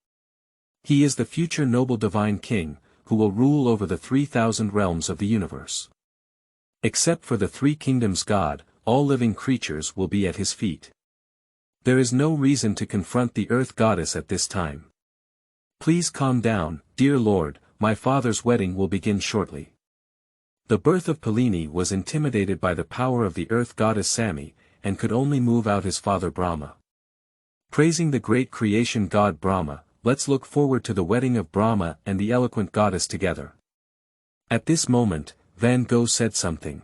He is the future noble divine king, who will rule over the 3,000 realms of the universe. Except for the three kingdoms god, all living creatures will be at his feet. There is no reason to confront the earth goddess at this time. Please calm down, dear Lord, my father's wedding will begin shortly. The birth of Palini was intimidated by the power of the earth goddess Ximi, and could only move out his father Brahma. Praising the great creation god Brahma, let's look forward to the wedding of Brahma and the eloquent goddess together. At this moment, Van Gogh said something.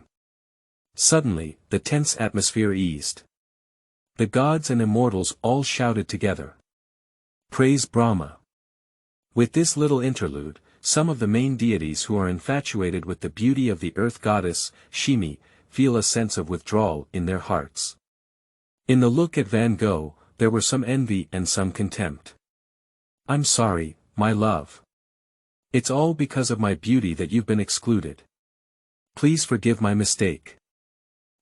Suddenly, the tense atmosphere eased. The gods and immortals all shouted together. Praise Brahma. With this little interlude, some of the main deities who are infatuated with the beauty of the earth goddess, Ximi, feel a sense of withdrawal in their hearts. In the look at Van Gogh, there were some envy and some contempt. I'm sorry, my love. It's all because of my beauty that you've been excluded. Please forgive my mistake.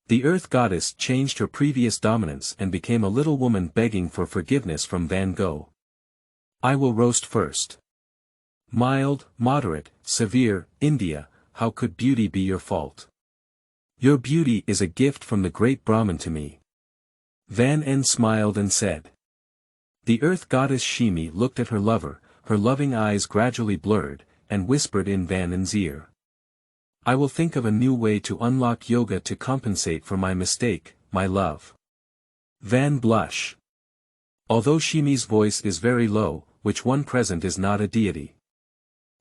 The earth goddess changed her previous dominance and became a little woman begging for forgiveness from Van Gogh. I will roast first. Mild, moderate, severe, India, how could beauty be your fault? Your beauty is a gift from the great Brahman to me. Van N smiled and said. The earth goddess Ximi looked at her lover, her loving eyes gradually blurred, and whispered in Van N's ear. I will think of a new way to unlock yoga to compensate for my mistake, my love. Van blush. Although Ximi's voice is very low, which one present is not a deity.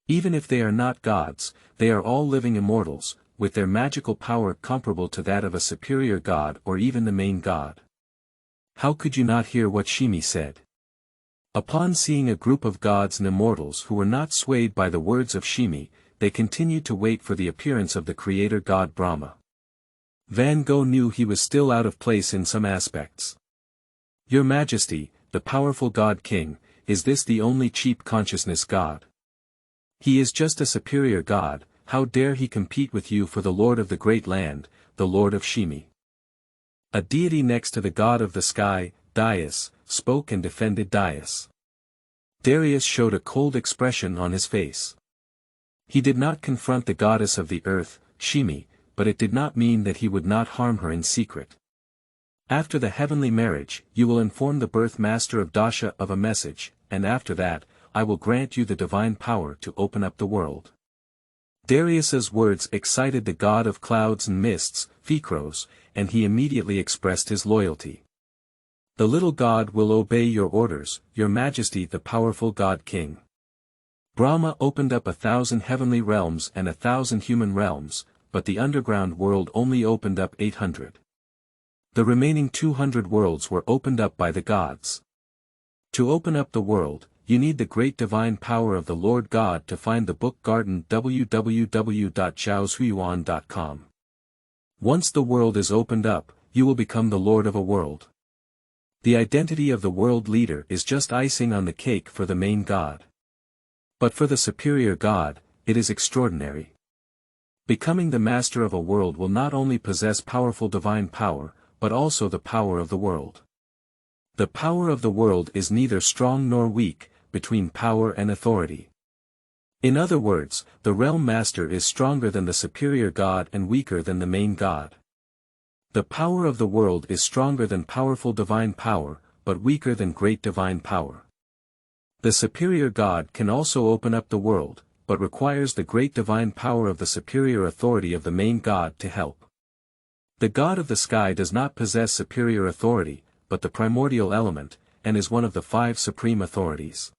Even if they are not gods, they are all living immortals, with their magical power comparable to that of a superior god or even the main god. How could you not hear what Ximi said? Upon seeing a group of gods and immortals who were not swayed by the words of Ximi, they continued to wait for the appearance of the creator god Brahma. Van Gogh knew he was still out of place in some aspects. Your Majesty, the powerful god king, is this the only cheap consciousness god? He is just a superior god, how dare he compete with you for the lord of the great land, the lord of Ximi? A deity next to the god of the sky, Dayus, spoke and defended Dayus. Darius showed a cold expression on his face. He did not confront the goddess of the earth, Ximi, but it did not mean that he would not harm her in secret. After the heavenly marriage, you will inform the birth master of Dasha of a message, and after that, I will grant you the divine power to open up the world. Darius's words excited the god of clouds and mists, Phekros, and he immediately expressed his loyalty. The little god will obey your orders, your Majesty the powerful god king. Brahma opened up 1,000 heavenly realms and 1,000 human realms, but the underground world only opened up 800. The remaining 200 worlds were opened up by the gods. To open up the world, you need the great divine power of the Lord God to find the book garden www.zhaozhuiyuan.com. Once the world is opened up, you will become the lord of a world. The identity of the world leader is just icing on the cake for the main god. But for the superior god, it is extraordinary. Becoming the master of a world will not only possess powerful divine power, but also the power of the world. The power of the world is neither strong nor weak, between power and authority. In other words, the realm master is stronger than the superior god and weaker than the main god. The power of the world is stronger than powerful divine power, but weaker than great divine power. The superior god can also open up the world, but requires the great divine power of the superior authority of the main god to help. The god of the sky does not possess superior authority, but the primordial element, and is one of the 5 supreme authorities.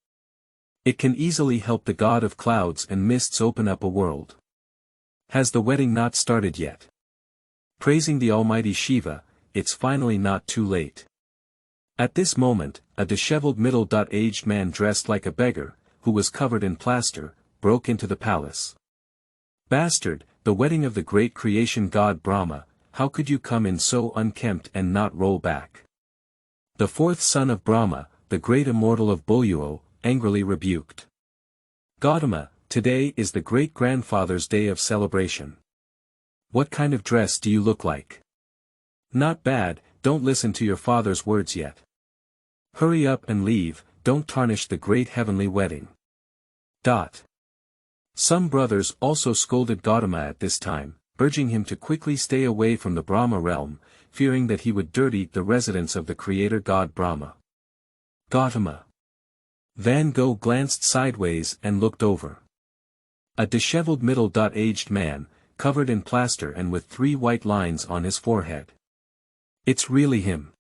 It can easily help the god of clouds and mists open up a world. Has the wedding not started yet? Praising the almighty Shiva, it's finally not too late. At this moment, a disheveled middle-aged man dressed like a beggar, who was covered in plaster, broke into the palace. Bastard, the wedding of the great creation god Brahma, how could you come in so unkempt and not roll back? The 4th son of Brahma, the great immortal of Buyuo, angrily rebuked. Gautama, today is the great-grandfather's day of celebration. What kind of dress do you look like? Not bad, don't listen to your father's words yet. Hurry up and leave, don't tarnish the great heavenly wedding. Some brothers also scolded Gautama at this time, urging him to quickly stay away from the Brahma realm, fearing that he would dirty the residence of the creator god Brahma. Gautama. Van Gogh glanced sideways and looked over. A disheveled middle-aged man, covered in plaster and with 3 white lines on his forehead. It's really him.